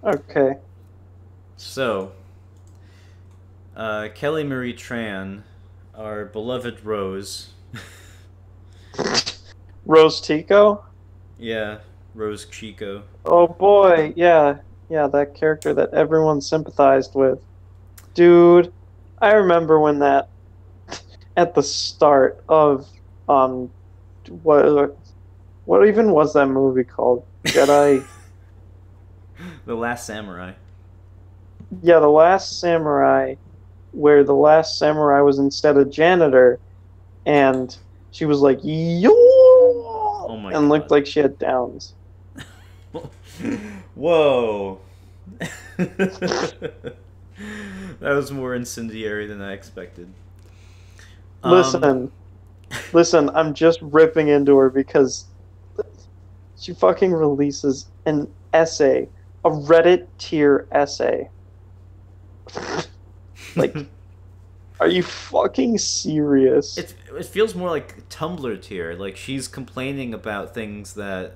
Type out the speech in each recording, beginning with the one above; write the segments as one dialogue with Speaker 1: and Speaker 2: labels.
Speaker 1: Okay.
Speaker 2: So, Kelly Marie Tran, our beloved Rose.
Speaker 1: Rose Tico?
Speaker 2: Yeah, Rose Chico.
Speaker 1: Oh boy, yeah. Yeah, that character that everyone sympathized with. Dude, I remember when that at the start of um what what even was that movie called? Jedi.
Speaker 2: The Last Samurai.
Speaker 1: Yeah, The Last Samurai, where the last samurai was instead a janitor, and she was like, yo,
Speaker 2: Oh my
Speaker 1: and looked
Speaker 2: god.
Speaker 1: like she had downs.
Speaker 2: Whoa. That was more incendiary than I expected. Um,
Speaker 1: Listen, listen, I'm just ripping into her because she fucking releases an essay, a Reddit tier essay. Like, are you fucking serious?
Speaker 2: it feels more like Tumblr tier. Like she's complaining about things that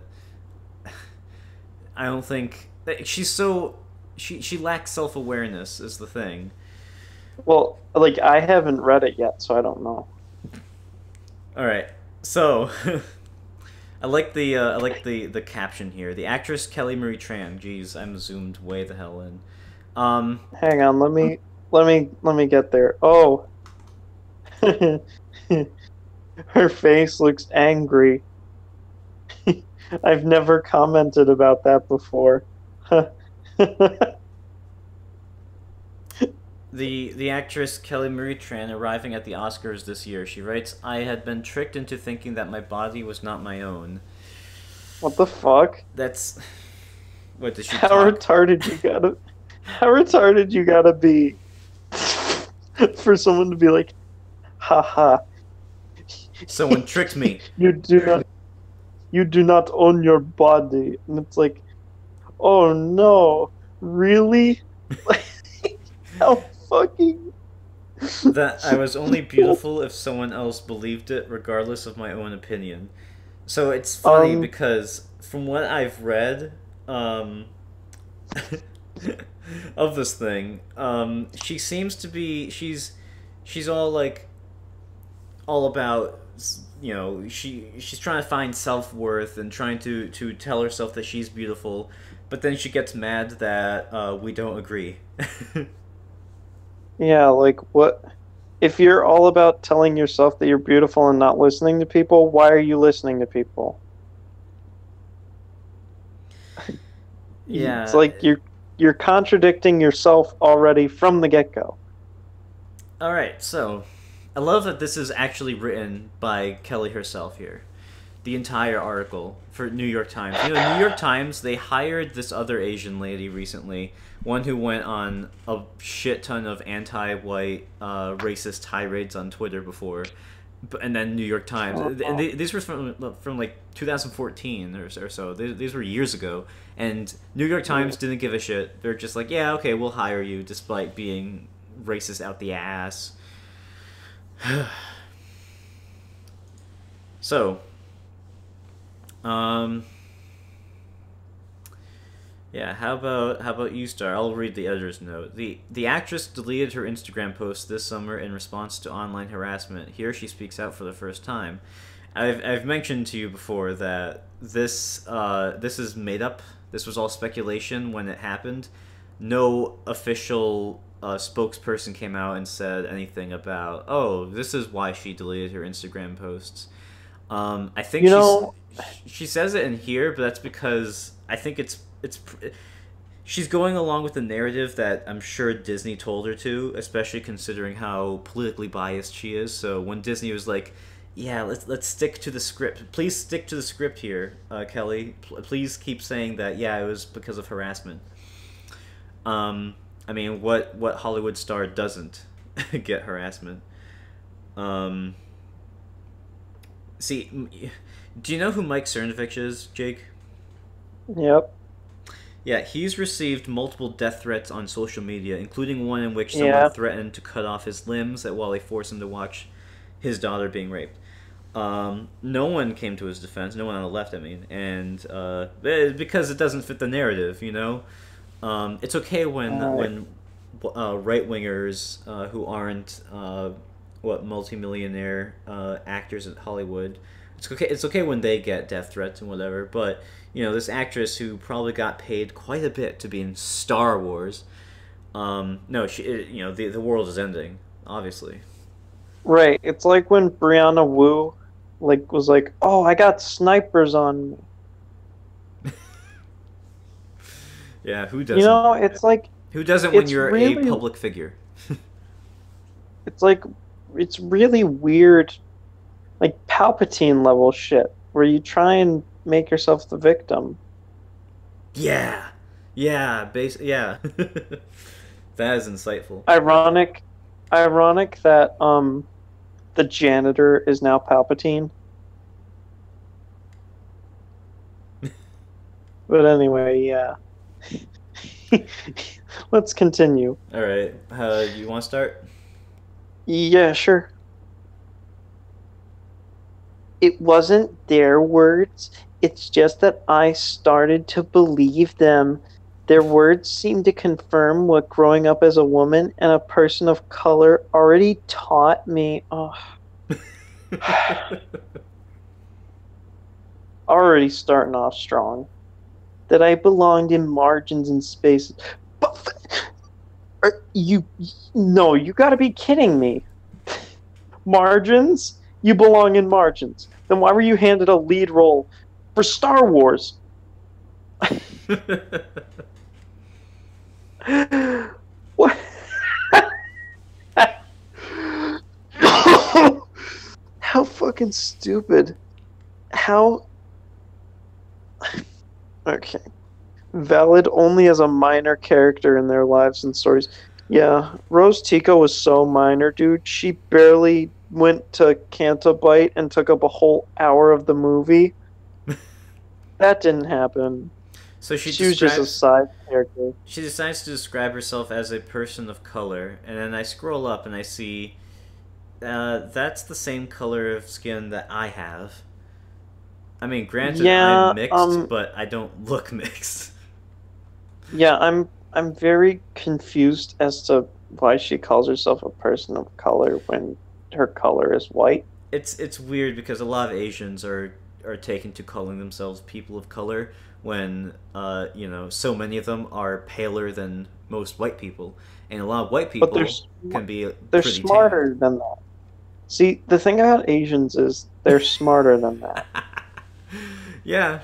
Speaker 2: I don't think like, she's so she lacks self awareness is the thing.
Speaker 1: Well, like, I haven't read it yet, so I don't know.
Speaker 2: All right, so I like the caption here. The actress Kelly Marie Tran. Jeez, I'm zoomed way the hell in. Um,
Speaker 1: Hang on, let me get there. Oh, her face looks angry. I've never commented about that before.
Speaker 2: the actress Kelly Marie Tran arriving at the Oscars this year. She writes, "I had been tricked into thinking that my body was not my own."
Speaker 1: What the fuck?
Speaker 2: That's what does she
Speaker 1: How
Speaker 2: talk?
Speaker 1: retarded you gotta how retarded you gotta be for someone to be like, haha,
Speaker 2: Someone tricked me.
Speaker 1: you do not you do not own your body. And it's like, oh no, really? Like, how fucking
Speaker 2: That I was only beautiful if someone else believed it, regardless of my own opinion. So it's funny
Speaker 1: um
Speaker 2: because from what I've read, um, of this thing, she seems to be she's all like all about she's trying to find self worth and trying to tell herself that she's beautiful, but then she gets mad that we don't agree.
Speaker 1: yeah, like what if you're all about telling yourself that you're beautiful and not listening to people, why are you listening to people? It's
Speaker 2: Yeah.
Speaker 1: like you're contradicting yourself already from the get-go.
Speaker 2: All right. So, I love that this is actually written by Kelly herself here. The entire article for New York Times. You know, New York Times, they hired this other Asian lady recently, one who went on a shit ton of anti-white racist tirades on Twitter before, and then New York Times. And
Speaker 1: Oh,
Speaker 2: these were from like 2014 or so. These were years ago, and New York Times
Speaker 1: yeah.
Speaker 2: didn't give a shit. They're just like, yeah, okay, we'll hire you, despite being racist out the ass. So, um, yeah, how about you start? I'll read the editor's note. The actress deleted her Instagram post this summer in response to online harassment. Here she speaks out for the first time. I've mentioned to you before that this is made up. This was all speculation when it happened. No official spokesperson came out and said anything about, oh, this is why she deleted her Instagram posts. I think
Speaker 1: You know,
Speaker 2: she says it in here, but that's because I think it's she's going along with the narrative that I'm sure Disney told her to, especially considering how politically biased she is. So when Disney was like, "Yeah, let's stick to the script. Please stick to the script here, Kelly. Please keep saying that. Yeah, it was because of harassment." Um, I mean, what Hollywood star doesn't get harassment? Um, see, do you know who Mike Cernovich is, Jake?
Speaker 1: yep,
Speaker 2: Yeah, he's received multiple death threats on social media, including one in which someone
Speaker 1: yeah.
Speaker 2: threatened to cut off his limbs while they forced him to watch his daughter being raped. No one came to his defense. No one on the left, I mean, and because it doesn't fit the narrative, you know. It's okay
Speaker 1: All right.
Speaker 2: when right wingers who aren't what multimillionaire actors at Hollywood. It's okay. It's okay when they get death threats and whatever. But this actress who probably got paid quite a bit to be in Star Wars. No, the world is ending. Obviously.
Speaker 1: Right. It's like when Brianna Wu was like, "Oh, I got snipers on me."
Speaker 2: Yeah. Who
Speaker 1: You
Speaker 2: doesn't?
Speaker 1: know, it's like
Speaker 2: Who doesn't when
Speaker 1: it's
Speaker 2: you're a
Speaker 1: really
Speaker 2: public figure?
Speaker 1: it's like it's really weird, like Palpatine level shit, where you try and make yourself the victim.
Speaker 2: Yeah. Yeah. Yeah. That is insightful.
Speaker 1: Ironic, ironic that the janitor is now Palpatine. But anyway, yeah. Let's continue.
Speaker 2: All right. You want to start?
Speaker 1: Yeah, sure. It wasn't their words. It's just that I started to believe them. Their words seemed to confirm what growing up as a woman and a person of color already taught me. Oh, already starting off strong. That I belonged in margins and spaces. But you, no, you gotta be kidding me. Margins? You belong in margins. Then why were you handed a lead role for Star Wars? What? How fucking stupid. How. Okay. Valid only as a minor character in their lives and stories. Yeah, Rose Tico was so minor, dude. She barely went to Canto Bite and took up a whole hour of the movie. That didn't happen.
Speaker 2: So she
Speaker 1: She was just a
Speaker 2: describes.
Speaker 1: side character.
Speaker 2: She decides to describe herself as a person of color, and then I scroll up and I see that's the same color of skin that I have. I mean, granted, I'm
Speaker 1: Yeah,
Speaker 2: mixed, but I don't look mixed.
Speaker 1: yeah, I'm very confused as to why she calls herself a person of color when her color is white.
Speaker 2: It's weird because a lot of Asians are taken to calling themselves people of color when so many of them are paler than most white people, and a lot of white
Speaker 1: But
Speaker 2: people can be
Speaker 1: they're
Speaker 2: pretty tan.
Speaker 1: smarter than that. See, the thing about Asians is they're smarter than that.
Speaker 2: Yeah,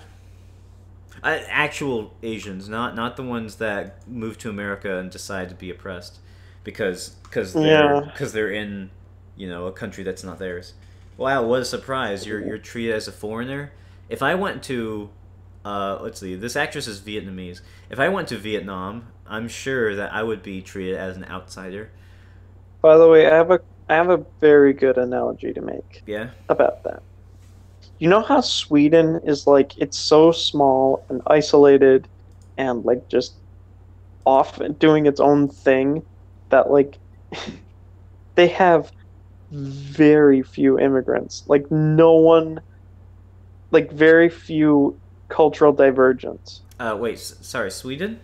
Speaker 2: actual Asians, not the ones that move to America and decide to be oppressed because
Speaker 1: Yeah.
Speaker 2: they're in a country that's not theirs. Wow, what a surprise! You're treated as a foreigner. If I went to let's see, this actress is Vietnamese. If I went to Vietnam, I'm sure that I would be treated as an outsider.
Speaker 1: By the way, I have a very good analogy to make
Speaker 2: Yeah.
Speaker 1: about that. You know how Sweden is like it's so small and isolated and like just off and doing its own thing that like they have very few immigrants. Like no one like very few cultural divergence.
Speaker 2: Wait, sorry, Sweden?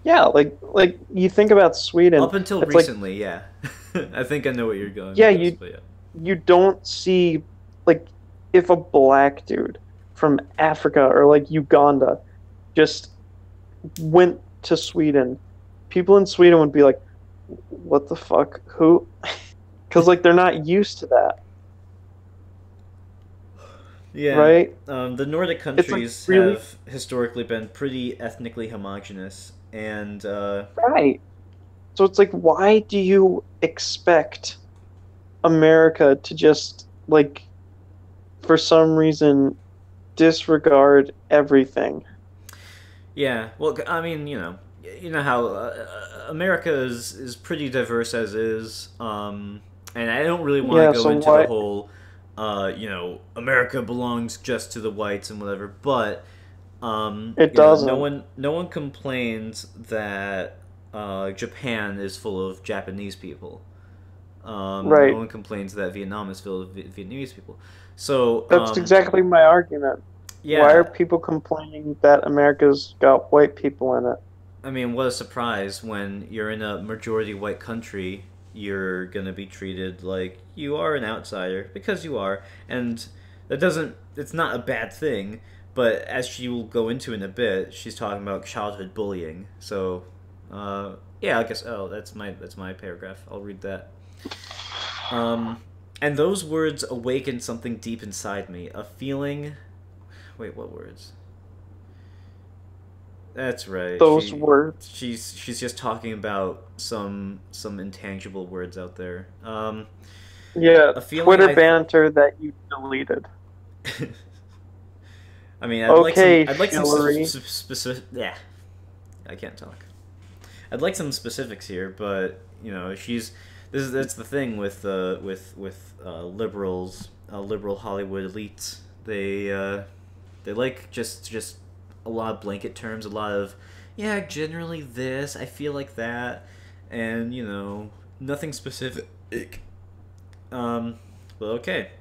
Speaker 1: Yeah, like you think about Sweden,
Speaker 2: Up until
Speaker 1: it's like
Speaker 2: recently, yeah. I think I know what you're going
Speaker 1: yeah,
Speaker 2: with this,
Speaker 1: you
Speaker 2: but yeah.
Speaker 1: you don't see like if a black dude from Africa or like Uganda just went to Sweden, people in Sweden would be like, "What the fuck? Who?" Because like they're not used to that,
Speaker 2: Yeah,
Speaker 1: right?
Speaker 2: the Nordic
Speaker 1: It's like
Speaker 2: countries
Speaker 1: really
Speaker 2: have historically been pretty ethnically homogenous, and
Speaker 1: right. So it's like, why do you expect America to just like for some reason disregard everything?
Speaker 2: yeah. Well, I mean, you know how America is pretty diverse as is, and I don't really want to
Speaker 1: Yeah,
Speaker 2: go
Speaker 1: so
Speaker 2: into the
Speaker 1: why
Speaker 2: whole, America belongs just to the whites and whatever, but
Speaker 1: it doesn't?
Speaker 2: no one complains that Japan is full of Japanese people. No
Speaker 1: Right.
Speaker 2: one complains that Vietnam is full of Vietnamese people. So
Speaker 1: That's exactly my argument. Why are
Speaker 2: Yeah,
Speaker 1: people complaining that America's got white people in it?
Speaker 2: I mean, what a surprise when you're in a majority white country, you're gonna be treated like you are an outsider because you are, and that doesn't. It's not a bad thing, but as she will go into in a bit, she's talking about childhood bullying. So, yeah, I guess. Oh, that's my paragraph. I'll read that. Um, and those words awakened something deep inside me, a feeling. Wait, what words? That's right.
Speaker 1: Those words.
Speaker 2: She's just talking about some intangible words out there.
Speaker 1: Yeah,
Speaker 2: A feeling
Speaker 1: Twitter
Speaker 2: I th-
Speaker 1: banter that you deleted.
Speaker 2: I mean,
Speaker 1: Okay,
Speaker 2: I'd like some
Speaker 1: Hillary.
Speaker 2: specific. Yeah, I can't talk. I'd like some specifics here, but she's that's the thing with liberals, liberal Hollywood elites. They like just a lot of blanket terms, a lot of yeah, generally this. I feel like that, and nothing specific. Um, but okay,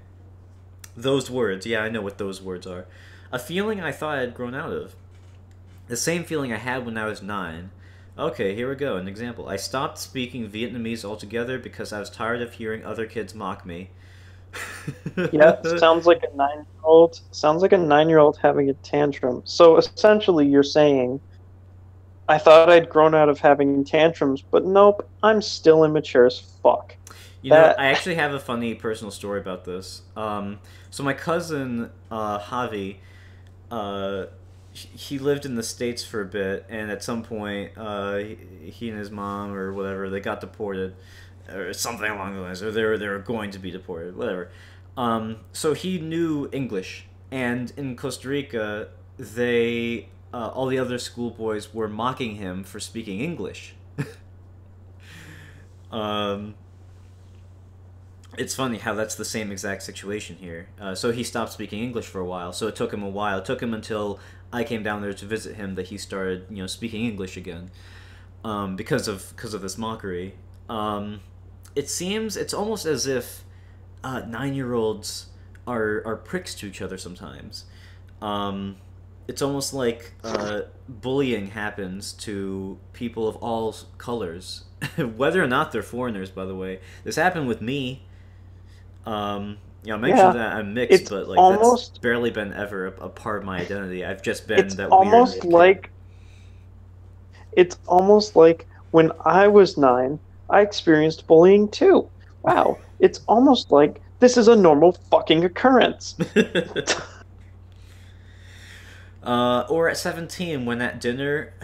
Speaker 2: those words. Yeah, I know what those words are. A feeling I thought I had grown out of. The same feeling I had when I was 9. Okay, here we go. An example. I stopped speaking Vietnamese altogether because I was tired of hearing other kids mock me.
Speaker 1: Yeah, sounds like a 9-year-old. Sounds like a 9-year-old having a tantrum. So essentially, you're saying, I thought I'd grown out of having tantrums, but nope, I'm still immature as fuck.
Speaker 2: I
Speaker 1: That,
Speaker 2: actually have a funny personal story about this. So my cousin Javi, uh, he lived in the States for a bit, and at some point, he and his mom or whatever they got deported, or something along the lines, or they were going to be deported, whatever. So he knew English, and in Costa Rica, they all the other schoolboys were mocking him for speaking English. um, it's funny how that's the same exact situation here. So he stopped speaking English for a while. So it took him a while. It took him until I came down there to visit him that he started, speaking English again, because of this mockery. It seems it's almost as if 9-year-olds are pricks to each other sometimes. Um, it's almost like bullying happens to people of all colors, whether or not they're foreigners. By the way, this happened with me. I mentioned
Speaker 1: yeah,
Speaker 2: that I'm mixed,
Speaker 1: it's
Speaker 2: but like that's
Speaker 1: almost,
Speaker 2: barely been ever a part of my identity. I've just been
Speaker 1: it's
Speaker 2: that weird
Speaker 1: almost
Speaker 2: kid.
Speaker 1: like, it's almost like when I was 9, I experienced bullying too. Wow, it's almost like this is a normal fucking occurrence.
Speaker 2: Or at 17, when at dinner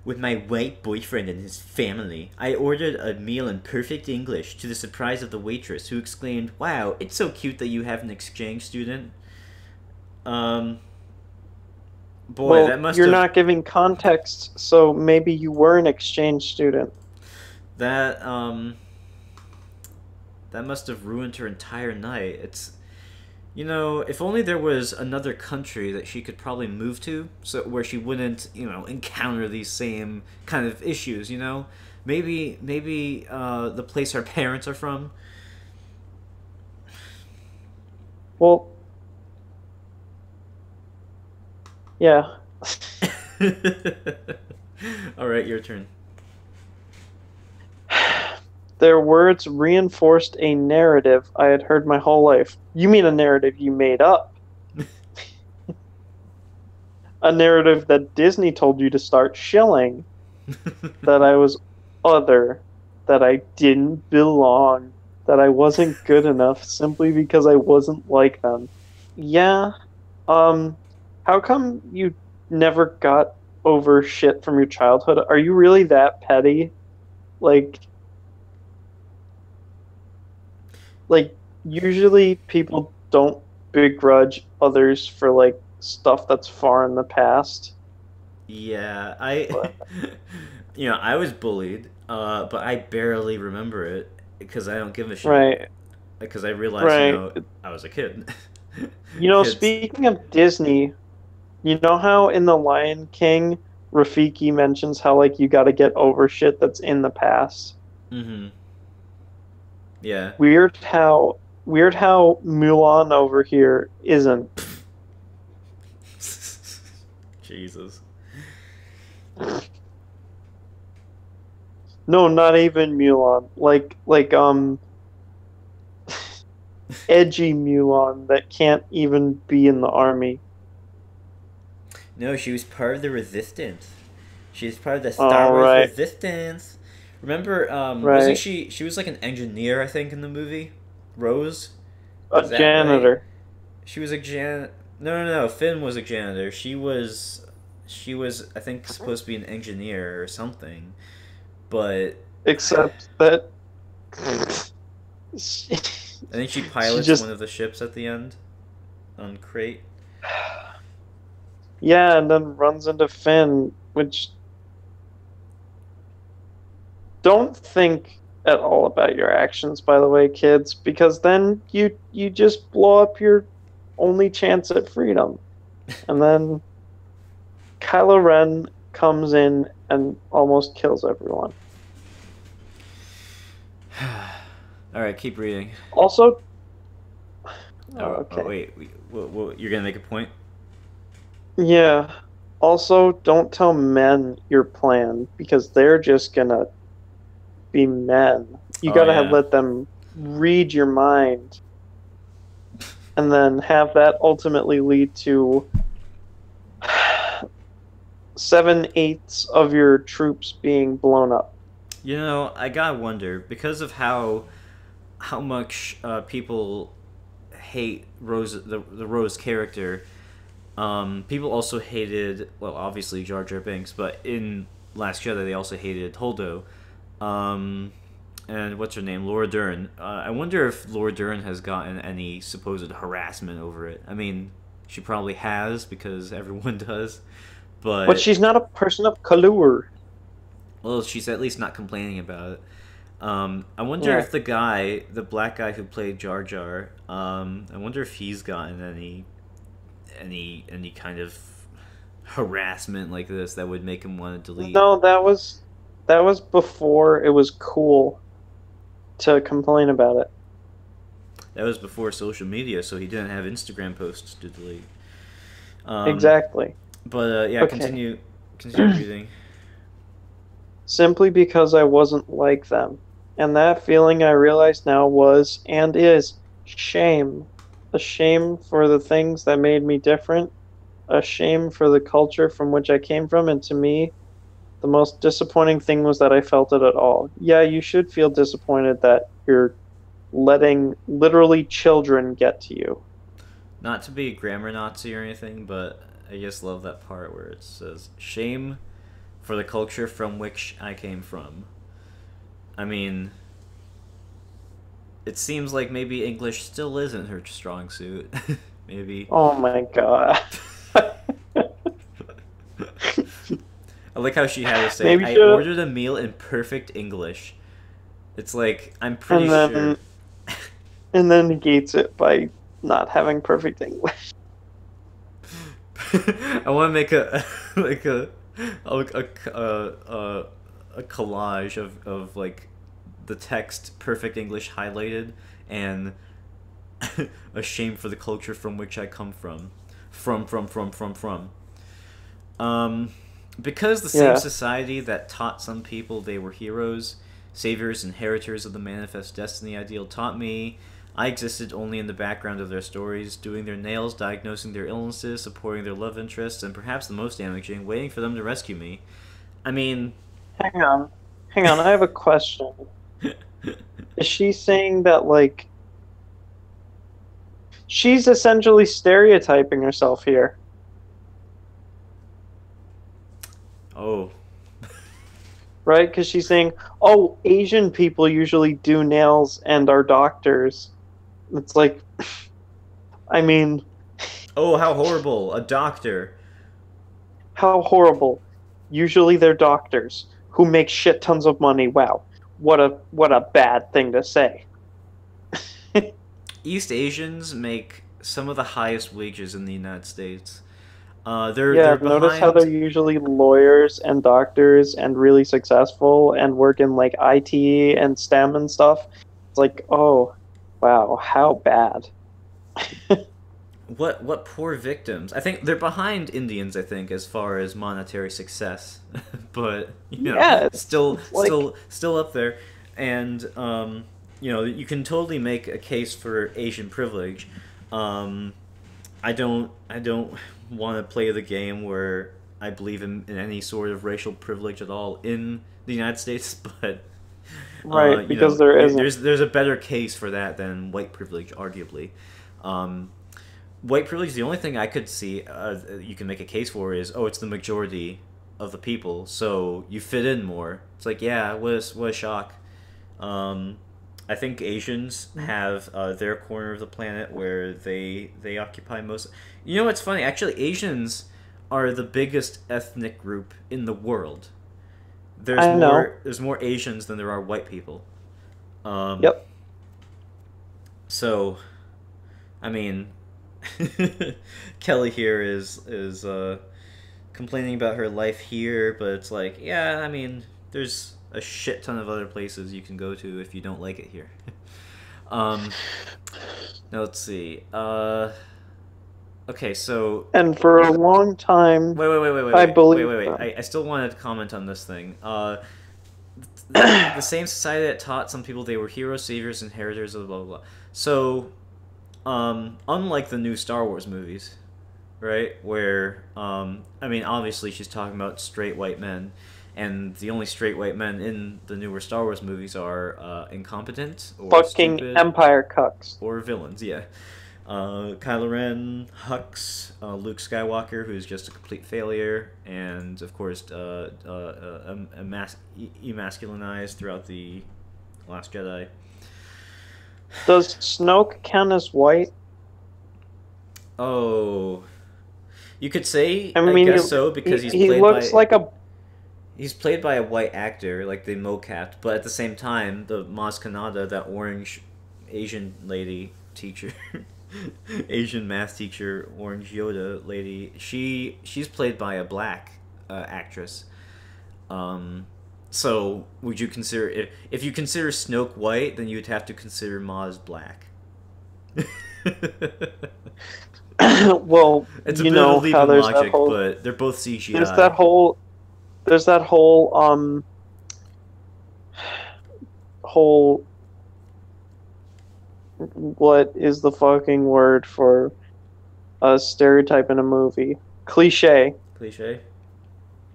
Speaker 2: with my white boyfriend and his family, I ordered a meal in perfect English to the surprise of the waitress, who exclaimed, "Wow, it's so cute that you have an exchange student." Um, boy,
Speaker 1: Well, you're not giving context, so maybe you were an exchange student.
Speaker 2: that that must have ruined her entire night. If only there was another country that she could probably move to, so where she wouldn't, encounter these same kind of issues. Maybe the place her parents are from.
Speaker 1: Well, yeah.
Speaker 2: All right, your turn.
Speaker 1: Their words reinforced a narrative I had heard my whole life. You mean a narrative you made up? A narrative that Disney told you to start shilling, that I was other, that I didn't belong, that I wasn't good enough simply because I wasn't like them. Yeah. Um, how come you never got over shit from your childhood? Are you really that petty? Like, like usually people don't begrudge others for like stuff that's far in the past.
Speaker 2: Yeah,
Speaker 1: But
Speaker 2: I was bullied, but I barely remember it because I don't give a shit.
Speaker 1: right,
Speaker 2: Because I realized,
Speaker 1: right.
Speaker 2: I was a kid. Kids.
Speaker 1: Speaking of Disney, you know how in The Lion King, Rafiki mentions how like you got to get over shit that's in the past.
Speaker 2: Mm-hmm. Yeah.
Speaker 1: Weird how Mulan over here isn't.
Speaker 2: Jesus.
Speaker 1: No, not even Mulan. Edgy Mulan that can't even be in the army.
Speaker 2: No, she was part of the resistance. She was part of the Star
Speaker 1: All
Speaker 2: Wars
Speaker 1: right,
Speaker 2: resistance. Remember, wasn't
Speaker 1: right.
Speaker 2: she was like an engineer, I think, in the movie? Rose?
Speaker 1: A
Speaker 2: Is that right?
Speaker 1: janitor,
Speaker 2: She was a no. Finn was a janitor. She was I think supposed to be an engineer or something. But
Speaker 1: except that she,
Speaker 2: I think she
Speaker 1: she
Speaker 2: pilots one
Speaker 1: just
Speaker 2: of the ships at the end on Crate.
Speaker 1: yeah, and then runs into Finn, which don't think at all about your actions, by the way, kids, because then you just blow up your only chance at freedom. And then Kylo Ren comes in and almost kills everyone.
Speaker 2: All right, keep reading.
Speaker 1: Also,
Speaker 2: Oh
Speaker 1: okay.
Speaker 2: wait, you're gonna make a point?
Speaker 1: Yeah. Also, don't tell men your plan because they're just gonna be men. You
Speaker 2: Oh
Speaker 1: gotta have
Speaker 2: yeah.
Speaker 1: let them read your mind and then have that ultimately lead to 7/8 of your troops being blown up.
Speaker 2: I gotta wonder because of how much people hate Rose the Rose character. People also hated, well, obviously Jar Jar Binks, but in Last Jedi they also hated Holdo. Um, and what's her name, Laura Dern. I wonder if Laura Dern has gotten any supposed harassment over it. I mean, she probably has because everyone does.
Speaker 1: But
Speaker 2: But
Speaker 1: she's not a person of color.
Speaker 2: well, she's at least not complaining about it. I wonder
Speaker 1: Yeah.
Speaker 2: if the black guy who played Jar Jar, I wonder if he's gotten any kind of harassment like this that would make him want to delete.
Speaker 1: No, that was before it was cool to complain about it.
Speaker 2: That was before social media, so he didn't have Instagram posts to delete. Um,
Speaker 1: Exactly.
Speaker 2: but yeah,
Speaker 1: Okay.
Speaker 2: continue reading.
Speaker 1: Simply because I wasn't like them. And that feeling I realize now was and is shame. A shame for the things that made me different, a shame for the culture from which I came from, and to me, the most disappointing thing was that I felt it at all. Yeah, you should feel disappointed that you're letting literally children get to you.
Speaker 2: Not to be a grammar Nazi or anything, but I just love that part where it says shame for the culture from which I came from. I mean, it seems like maybe English still isn't her strong suit. Maybe.
Speaker 1: Oh my God.
Speaker 2: I like how she had to say,
Speaker 1: Maybe
Speaker 2: I
Speaker 1: should
Speaker 2: ordered a meal in perfect English. It's like, I'm pretty
Speaker 1: and
Speaker 2: sure.
Speaker 1: then and then negates it by not having perfect English.
Speaker 2: I want to make a like a collage of like the text perfect English highlighted and a shame for the culture from which I come from. From. Um, because the same
Speaker 1: Yeah.
Speaker 2: society that taught some people they were heroes, saviors, and inheritors of the manifest destiny ideal taught me, I existed only in the background of their stories, doing their nails, diagnosing their illnesses, supporting their love interests, and perhaps the most damaging, waiting for them to rescue me. I mean,
Speaker 1: Hang on. Hang on, I have a question. Is she saying that like she's essentially stereotyping herself here,
Speaker 2: oh,
Speaker 1: right? Because she's saying, "Oh, Asian people usually do nails and are doctors." It's like, I mean,
Speaker 2: oh, how horrible! A doctor.
Speaker 1: how horrible. Usually they're doctors who make shit tons of money. Wow. What a bad thing to say.
Speaker 2: East Asians make some of the highest wages in the United States. They're
Speaker 1: Yeah, notice how they're
Speaker 2: behind.
Speaker 1: usually lawyers and doctors and really successful and work in like IT and STEM and stuff. It's like, oh, wow, how bad.
Speaker 2: what poor victims. I think they're behind Indians, I think, as far as monetary success. But,
Speaker 1: Yeah,
Speaker 2: still
Speaker 1: it's like
Speaker 2: still up there. And you can totally make a case for Asian privilege. Um I don't want to play the game where I believe in any sort of racial privilege at all in the United States, but
Speaker 1: right because there isn't.
Speaker 2: there's a better case for that than white privilege, arguably. Um, White privilege, the only thing I could see you can make a case for is, oh, it's the majority of the people, so you fit in more. It's like, yeah, what a shock. Um, I think Asians have their corner of the planet where they occupy most. You know what's funny? Actually, Asians are the biggest ethnic group in the world.
Speaker 1: I know.
Speaker 2: There's more Asians than there are white people. Um,
Speaker 1: Yep.
Speaker 2: so I mean, Kelly here is complaining about her life here, but it's like, yeah, I mean, there's a shit ton of other places you can go to if you don't like it here. um, Now let's see. Okay, so
Speaker 1: And for a long time, I
Speaker 2: wait,
Speaker 1: believe
Speaker 2: wait, wait.
Speaker 1: them.
Speaker 2: I still wanted to comment on this thing. The same society that taught some people they were heroes, saviors, inheritors of blah blah blah. So, unlike the new Star Wars movies, right? Where, I mean, obviously she's talking about straight white men, and the only straight white men in the newer Star Wars movies are incompetent or
Speaker 1: Fucking
Speaker 2: stupid
Speaker 1: Empire cucks.
Speaker 2: or villains. Yeah, Kylo Ren, Hux, Luke Skywalker, who's just a complete failure, and of course, emasculinized throughout the Last Jedi.
Speaker 1: Does Snoke count as white?
Speaker 2: Oh, you could say,
Speaker 1: I
Speaker 2: I
Speaker 1: mean,
Speaker 2: guess so, because
Speaker 1: he looks like a.
Speaker 2: he's played by a white actor, like they mocapped, but at the same time, the Maz Kanata, that orange Asian lady teacher, Asian math teacher, orange Yoda lady, she's played by a black actress. Um, so would you consider, if you consider Snoke white, then you'd have to consider Maz black.
Speaker 1: Well,
Speaker 2: It's a
Speaker 1: you
Speaker 2: bit of a
Speaker 1: know
Speaker 2: leap
Speaker 1: how
Speaker 2: in logic, but they're both
Speaker 1: there's that
Speaker 2: CGI.
Speaker 1: whole there's that whole what is the fucking word for a stereotype in a movie? Cliche.
Speaker 2: Cliche.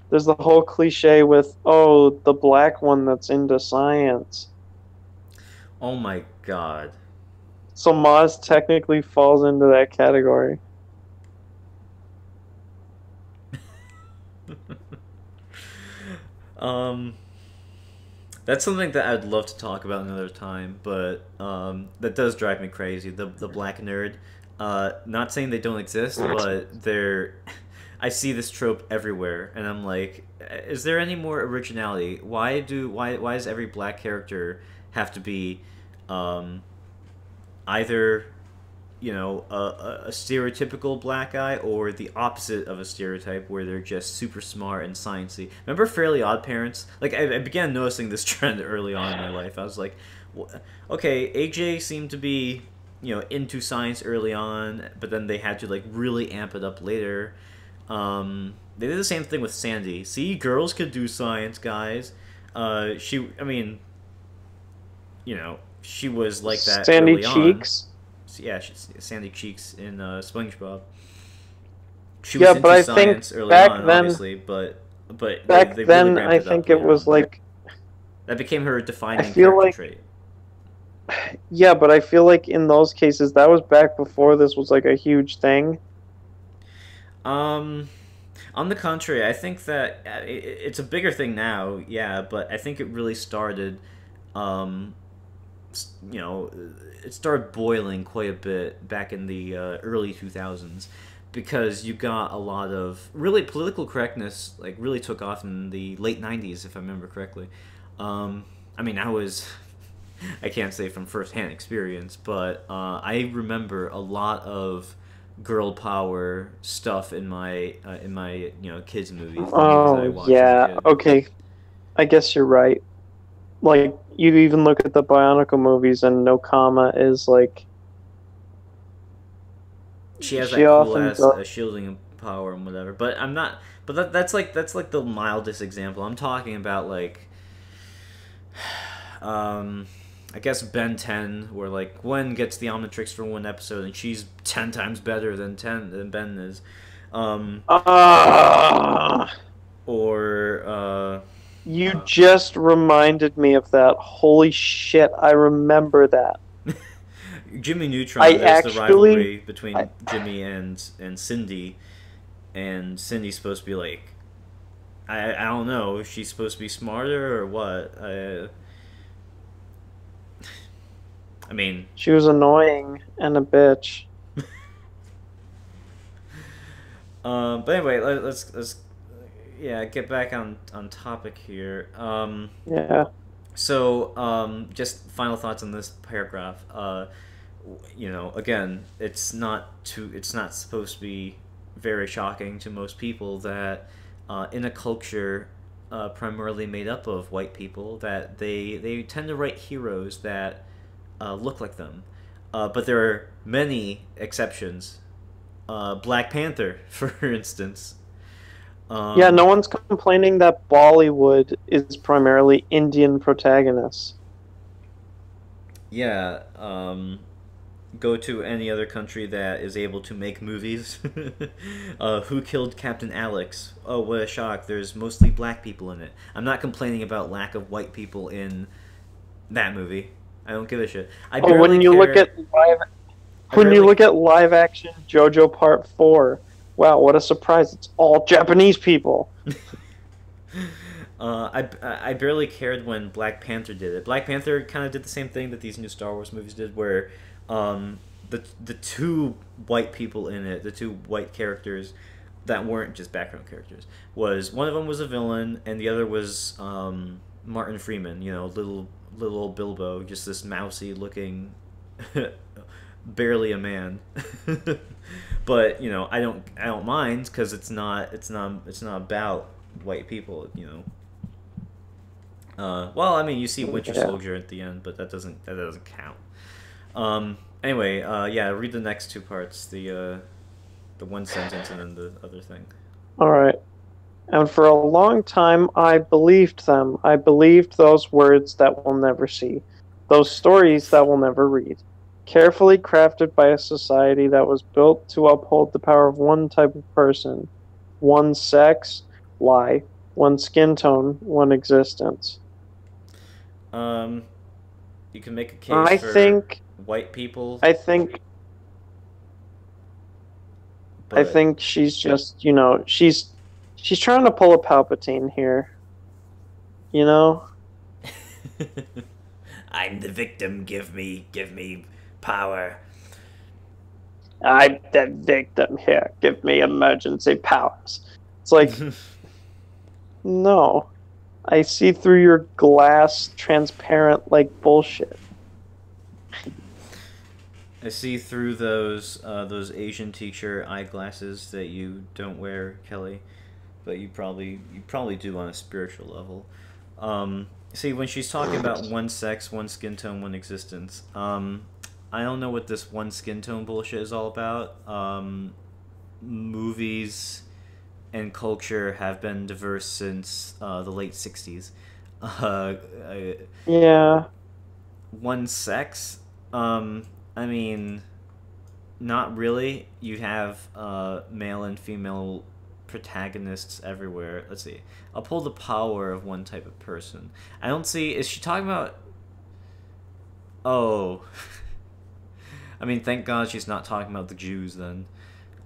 Speaker 1: There's the whole cliche with, oh, the black one that's into science.
Speaker 2: Oh my god.
Speaker 1: So Maz technically falls into that category.
Speaker 2: um, that's something that I'd love to talk about another time, but that does drive me crazy. The black nerd. Not saying they don't exist, but they're. I see this trope everywhere, and I'm like, is there any more originality? Why does every black character have to be, either, a stereotypical black guy or the opposite of a stereotype where they're just super smart and sciencey. Remember Fairly Odd Parents? Like, I began noticing this trend early on in my life. I was like, okay, AJ seemed to be, into science early on, but then they had to, like, really amp it up later. They did the same thing with Sandy. See, girls could do science, guys. I mean, she was like that
Speaker 1: Sandy
Speaker 2: early on.
Speaker 1: Cheeks.
Speaker 2: Yeah, Sandy Cheeks in SpongeBob. She was
Speaker 1: Yeah, but
Speaker 2: into
Speaker 1: I think
Speaker 2: science early
Speaker 1: back
Speaker 2: on,
Speaker 1: then,
Speaker 2: obviously, but
Speaker 1: back
Speaker 2: they really
Speaker 1: then,
Speaker 2: ramped
Speaker 1: I
Speaker 2: it up
Speaker 1: think it
Speaker 2: later
Speaker 1: was
Speaker 2: on.
Speaker 1: like,
Speaker 2: That became her
Speaker 1: I
Speaker 2: defining
Speaker 1: feel
Speaker 2: character
Speaker 1: like,
Speaker 2: trait.
Speaker 1: yeah, but I feel like in those cases, that was back before this was like a huge thing.
Speaker 2: Um, on the contrary, I think that it's a bigger thing now, yeah, but I think it really started, um, you know, it started boiling quite a bit back in the early 2000s because you got a lot of really political correctness, like, really took off in the late 90s, if I remember correctly. I mean, I can't say from firsthand experience, but I remember a lot of girl power stuff in my kids movies, the movies that I
Speaker 1: Oh,
Speaker 2: watched as a
Speaker 1: yeah.
Speaker 2: kid.
Speaker 1: Okay, I guess you're right. Like, you even look at the Bionicle movies, and No Kama is like
Speaker 2: she has
Speaker 1: She
Speaker 2: that cool
Speaker 1: often
Speaker 2: ass
Speaker 1: does.
Speaker 2: shielding power and whatever. But I'm not. But that's like the mildest example. I'm talking about like, um, I guess Ben 10, where like Gwen gets the Omnitrix for one episode and she's 10 times better than Ben is. Um,
Speaker 1: Ah,
Speaker 2: or
Speaker 1: you just reminded me of that. Holy shit, I remember that.
Speaker 2: Jimmy
Speaker 1: I
Speaker 2: Neutron. There's the
Speaker 1: actually,
Speaker 2: rivalry
Speaker 1: I,
Speaker 2: between Jimmy and Cindy, and Cindy's supposed to be like, I don't know, she's supposed to be smarter or what? I mean,
Speaker 1: she was annoying and a bitch.
Speaker 2: but anyway, let's yeah, get back on topic here.
Speaker 1: Yeah.
Speaker 2: Just final thoughts on this paragraph. Again, it's not supposed to be very shocking to most people that in a culture primarily made up of white people that they tend to write heroes that look like them. But there are many exceptions. Black Panther, for instance.
Speaker 1: Yeah, no
Speaker 2: Um,
Speaker 1: one's complaining that Bollywood is primarily Indian protagonists.
Speaker 2: yeah. Go to any other country that is able to make movies. Who killed Captain Alex? Oh, what a shock! There's mostly black people in it. I'm not complaining about lack of white people in that movie. I don't give a shit. I
Speaker 1: Oh,
Speaker 2: barely
Speaker 1: when you look
Speaker 2: care.
Speaker 1: at live
Speaker 2: I
Speaker 1: when you
Speaker 2: barely.
Speaker 1: look at live action JoJo Part 4, wow, what a surprise. It's all Japanese people.
Speaker 2: I barely cared when Black Panther did it. Black Panther kind of did the same thing that these new Star Wars movies did, where the two white people in it, the two white characters that weren't just background characters, was one of them was a villain and the other was Martin Freeman. Little old Bilbo, just this mousy looking, barely a man. But I don't mind because it's not about white people. Well, I mean, you see Winter
Speaker 1: Yeah.
Speaker 2: Soldier at the end, but that doesn't count. Anyway, yeah, read the next two parts, the one sentence and then the other thing.
Speaker 1: All right. And for a long time, I believed them. I believed those words that we'll never see, those stories that we'll never read. Carefully crafted by a society that was built to uphold the power of one type of person, one sex, lie, one skin tone, one existence.
Speaker 2: Um, you can make a case
Speaker 1: I
Speaker 2: for
Speaker 1: think,
Speaker 2: white people,
Speaker 1: I think, I
Speaker 2: but
Speaker 1: think she's just, she's trying to pull a Palpatine here, you know?
Speaker 2: I'm the victim. Give me power.
Speaker 1: I'm the victim here. Give me emergency powers. It's like, no. I see through your glass, transparent, like bullshit.
Speaker 2: I see through those Asian teacher eyeglasses that you don't wear, Kelly, but you probably do on a spiritual level. See, when she's talking about one sex, one skin tone, one existence, I don't know what this one skin tone bullshit is all about. Movies and culture have been diverse since the late '60s. Uh, uh,
Speaker 1: Yeah.
Speaker 2: One sex. I mean, not really. You have male and female protagonists everywhere. Let's see. Uphold the power of one type of person. I don't see. Is she talking about? Oh, I mean, thank God she's not talking about the Jews then.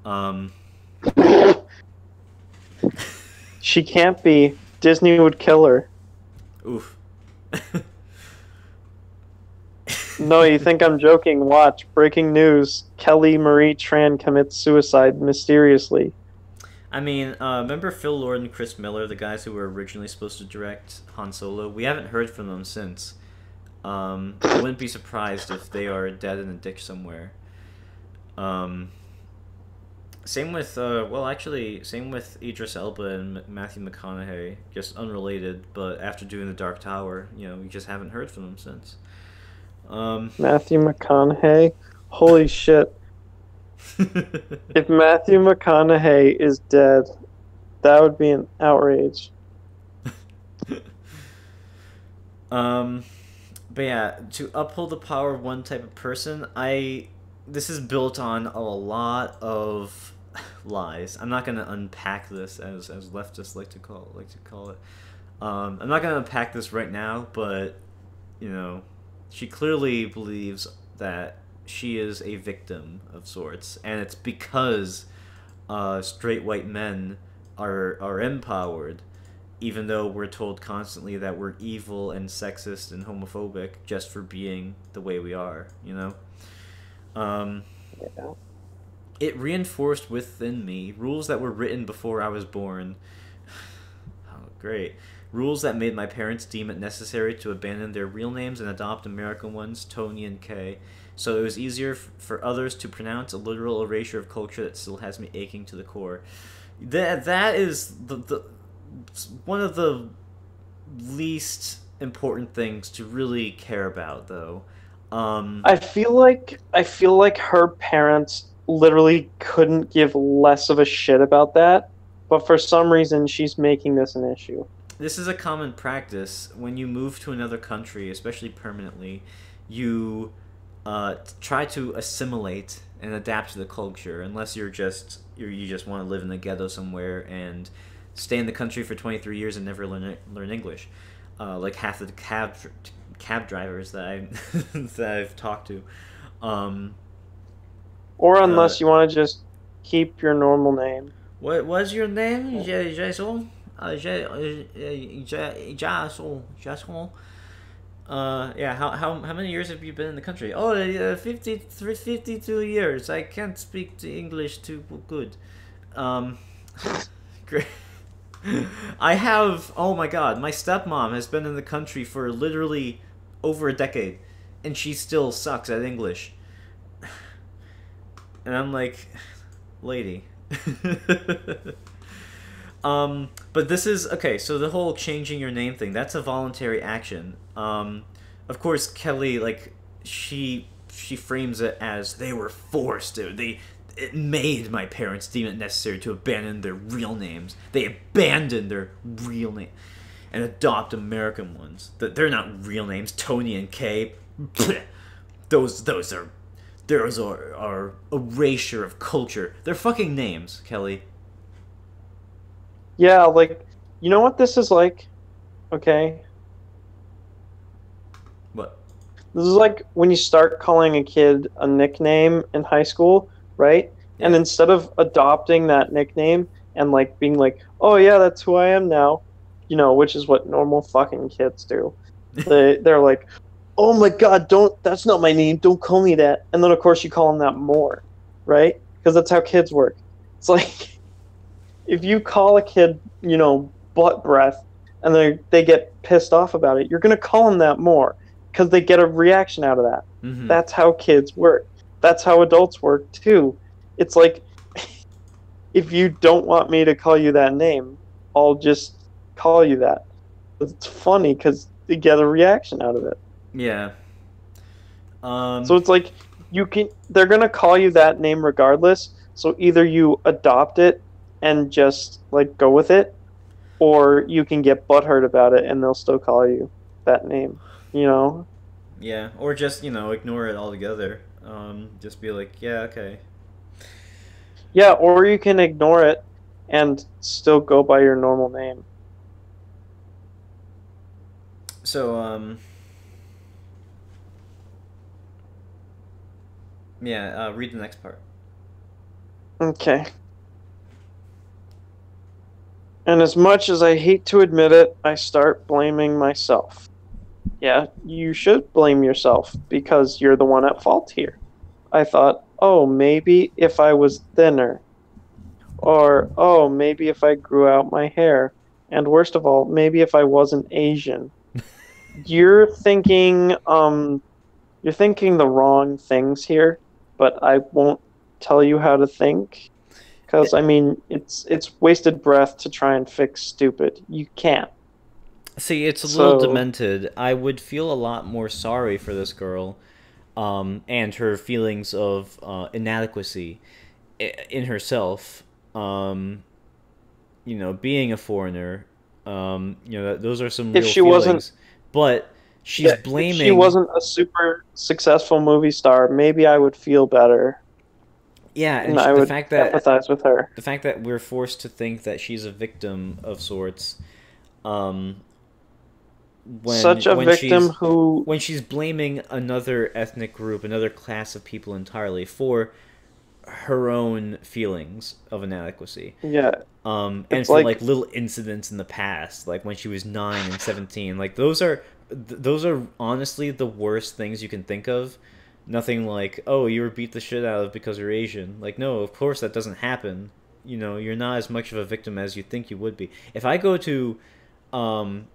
Speaker 2: Um,
Speaker 1: She can't be. Disney would kill her.
Speaker 2: oof.
Speaker 1: No, you think I'm joking? Watch. Breaking news. Kelly Marie Tran commits suicide mysteriously.
Speaker 2: I mean, remember Phil Lord and Chris Miller, the guys who were originally supposed to direct Han Solo? We haven't heard from them since. I wouldn't be surprised if they are dead in a ditch somewhere. Um, Same with, same with Idris Elba and Matthew McConaughey. Just unrelated, but after doing The Dark Tower, we just haven't heard from them since. Um,
Speaker 1: Matthew McConaughey. Holy shit. If Matthew McConaughey is dead, that would be an outrage.
Speaker 2: um, but yeah, to uphold the power of one type of person, I this is built on a lot of lies. I'm not gonna unpack this as leftists like to call it. I'm not gonna unpack this right now, but you know, she clearly believes that she is a victim of sorts, and it's because straight white men are empowered, even though we're told constantly that we're evil and sexist and homophobic just for being the way we are. You know, um,
Speaker 1: Yeah.
Speaker 2: it reinforced within me rules that were written before I was born. Oh, great. Rules that made my parents deem it necessary to abandon their real names and adopt American ones, Tony and Kay. So it was easier for others to pronounce a literal erasure of culture that still has me aching to the core. That is the one of the least important things to really care about, though. Um,
Speaker 1: I feel like her parents literally couldn't give less of a shit about that, but for some reason she's making this an issue.
Speaker 2: this is a common practice when you move to another country, especially permanently. You try to assimilate and adapt to the culture, unless you just want to live in a ghetto somewhere and stay in the country for 23 years and never learn English, like half of the cab drivers that I that I've talked to. Um,
Speaker 1: Or
Speaker 2: uh,
Speaker 1: unless you want to just keep your normal name.
Speaker 2: what was your name? Jason. Jason. Jason. Yeah. How many years have you been in the country? Oh, 52 years. I can't speak the English too good. Um, great. I have. Oh my god, my stepmom has been in the country for literally over a decade, and she still sucks at English. And I'm like, lady. But this is okay. So the whole changing your name thing, that's a voluntary action. Of course, Kelly, like, she frames it as they were forced to. It made my parents deem it necessary to abandon their real names. They abandoned their real name and adopt American ones. That they're not real names. Tony and Kay, those are erasure of culture. They're fucking names, Kelly.
Speaker 1: Yeah, like, you know what this is like? Okay.
Speaker 2: What?
Speaker 1: This is like when you start calling a kid a nickname in high school, right? And
Speaker 2: Yeah.
Speaker 1: instead of adopting that nickname and like being like, "Oh yeah, that's who I am now," which is what normal fucking kids do. They're like, "Oh my God, don't that's not my name. Don't call me that." And then of course you call them that more, right? Because that's how kids work. It's like if you call a kid, butt breath, and they get pissed off about it, you're gonna call them that more because they get a reaction out of that.
Speaker 2: Mm-hmm.
Speaker 1: That's how kids work. That's how adults work too. It's like if you don't want me to call you that name, I'll just call you that. It's funny because they get a reaction out of it.
Speaker 2: Yeah.
Speaker 1: So
Speaker 2: Um.
Speaker 1: it's like they're gonna call you that name regardless. So either you adopt it and just like go with it, or you can get butthurt about it and they'll still call you that name. You know?
Speaker 2: Yeah. Or just ignore it altogether. Just be like, yeah, okay.
Speaker 1: Yeah, or you can ignore it and still go by your normal name.
Speaker 2: So yeah. Read the next part.
Speaker 1: Okay. And as much as I hate to admit it, I start blaming myself. Yeah, you should blame yourself because you're the one at fault here. I thought, oh, maybe if I was thinner, or oh, maybe if I grew out my hair, and worst of all, maybe if I wasn't Asian. You're thinking, you're thinking the wrong things here, but I won't tell you how to think because I mean, it's wasted breath to try and fix stupid. You can't.
Speaker 2: See, it's a little
Speaker 1: So,
Speaker 2: demented. I would feel a lot more sorry for this girl. and her feelings of inadequacy in herself. Um, being a foreigner. Those are some
Speaker 1: If
Speaker 2: real
Speaker 1: she wasn't,
Speaker 2: feelings, but she's
Speaker 1: yeah, if she
Speaker 2: blaming.
Speaker 1: wasn't a super successful movie star, maybe I would feel better
Speaker 2: Yeah,
Speaker 1: and
Speaker 2: and
Speaker 1: I
Speaker 2: the
Speaker 1: would
Speaker 2: fact that
Speaker 1: empathize with her.
Speaker 2: we're forced to think that she's a victim of sorts, um,
Speaker 1: Such a victim who,
Speaker 2: when she's blaming another ethnic group, another class of people entirely for her own feelings of inadequacy.
Speaker 1: yeah,
Speaker 2: And
Speaker 1: it's
Speaker 2: for like
Speaker 1: like
Speaker 2: little incidents in the past, like when she was 9 and 17. Like those are honestly the worst things you can think of. Nothing like, oh, you were beat the shit out of because you're Asian. Like, no, of course that doesn't happen. You're not as much of a victim as you think you would be. If I go to, um,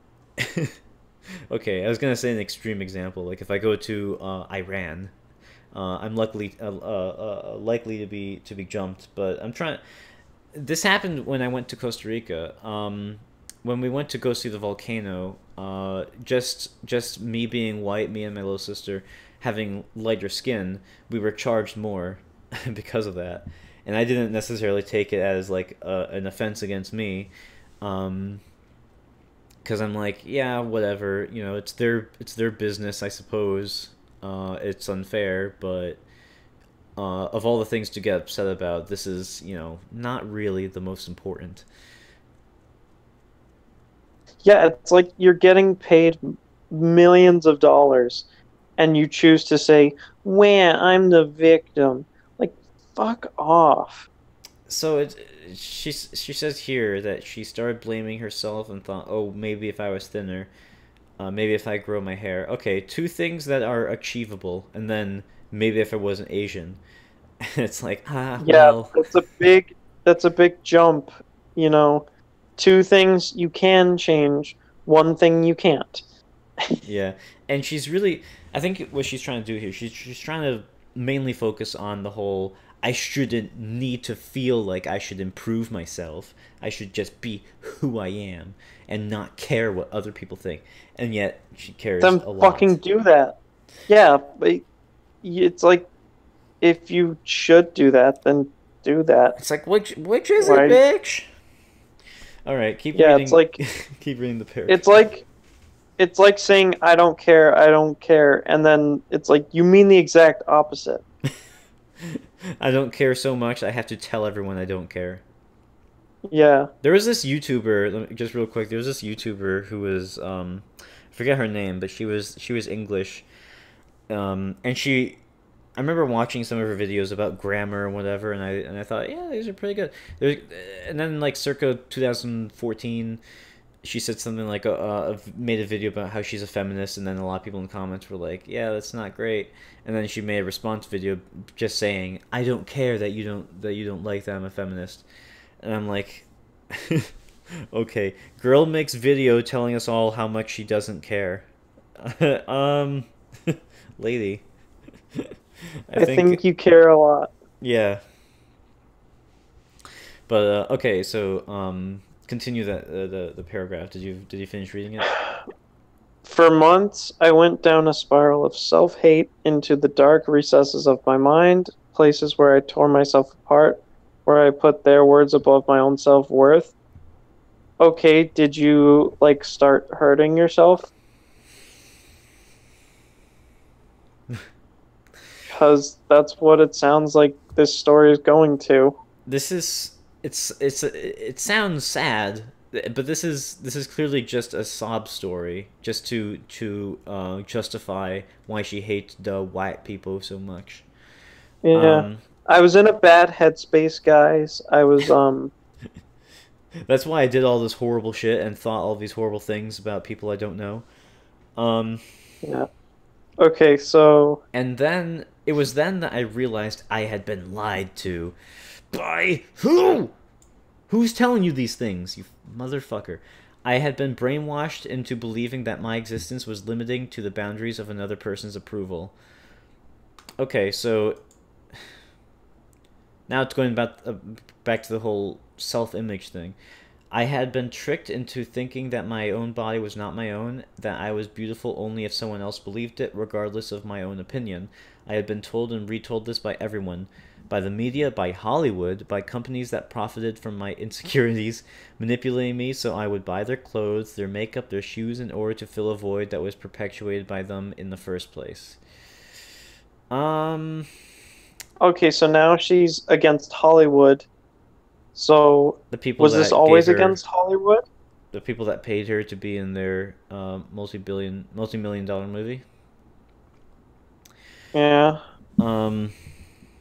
Speaker 2: okay, I was gonna say an extreme example. Like if I go to Iran, I'm likely to be jumped, but I'm trying. This happened when I went to Costa Rica. When we went to go see the volcano, just me being white, me and my little sister having lighter skin, we were charged more because of that, and I didn't necessarily take it as like an offense against me, um, because I'm like, yeah, whatever, it's their business, I suppose. It's unfair, but of all the things to get upset about, this is, not really the most important.
Speaker 1: yeah, it's like you're getting paid millions of dollars and you choose to say, "Wah, I'm the victim." Like, fuck off.
Speaker 2: So she says here that she started blaming herself and thought, oh, maybe if I was thinner, maybe if I grow my hair. Okay, two things that are achievable, and then maybe if I wasn't Asian. It's like,
Speaker 1: Yeah,
Speaker 2: well,
Speaker 1: that's a big jump, you know. Two things you can change, one thing you can't.
Speaker 2: yeah. And she's really, I think what she's trying to do here, she's trying to mainly focus on the whole, I shouldn't need to feel like I should improve myself. I should just be who I am and not care what other people think. And yet she cares
Speaker 1: Then
Speaker 2: a lot.
Speaker 1: fucking do that. Yeah, but it's like if you should do that, then do that.
Speaker 2: It's like, which is it,
Speaker 1: Right?
Speaker 2: bitch? All right, keep
Speaker 1: Yeah, it's
Speaker 2: reading.
Speaker 1: like
Speaker 2: Keep reading the
Speaker 1: it's
Speaker 2: paragraph.
Speaker 1: like it's like saying I don't care, and then it's like you mean the exact opposite.
Speaker 2: I don't care so much. I have to tell everyone I don't care.
Speaker 1: Yeah.
Speaker 2: There was this YouTuber, just real quick. There was this YouTuber who was, I forget her name, but she was English, and I remember watching some of her videos about grammar and whatever, and I thought, yeah, these are pretty good. There's, and then like circa 2014, she said something like, made a video about how she's a feminist, and then a lot of people in the comments were like, yeah, that's not great. And then she made a response video just saying, I don't care that you don't like that I'm a feminist. And I'm like, okay, girl makes video telling us all how much she doesn't care. um, lady, I
Speaker 1: I
Speaker 2: think,
Speaker 1: think you care a lot.
Speaker 2: yeah. But okay, so continue that the paragraph. Did you finish reading it?
Speaker 1: For months, I went down a spiral of self-hate into the dark recesses of my mind, places where I tore myself apart, where I put their words above my own self-worth. Okay, did you like start hurting yourself? Because that's what it sounds like this story is going to.
Speaker 2: This is it sounds sad, but this is clearly just a sob story, just to justify why she hates the white people so much.
Speaker 1: Yeah.
Speaker 2: Um,
Speaker 1: I was in a bad headspace, guys. I was
Speaker 2: that's why I did all this horrible shit and thought all these horrible things about people I don't know. Um,
Speaker 1: yeah. Okay, so
Speaker 2: and then it was then that I realized I had been lied to. By who? Who's telling you these things, you motherfucker? I had been brainwashed into believing that my existence was limiting to the boundaries of another person's approval. Okay, so now it's going back to the whole self-image thing. I had been tricked into thinking that my own body was not my own, that I was beautiful only if someone else believed it, regardless of my own opinion. I had been told and retold this by everyone. By the media, by Hollywood, by companies that profited from my insecurities, manipulating me so I would buy their clothes, their makeup, their shoes in order to fill a void that was perpetuated by them in the first place. Um,
Speaker 1: Okay, so now she's against Hollywood. So
Speaker 2: the people
Speaker 1: was this
Speaker 2: that gave
Speaker 1: always
Speaker 2: her,
Speaker 1: against Hollywood?
Speaker 2: the people that paid her to be in their multi-million dollar movie.
Speaker 1: Yeah.
Speaker 2: Um,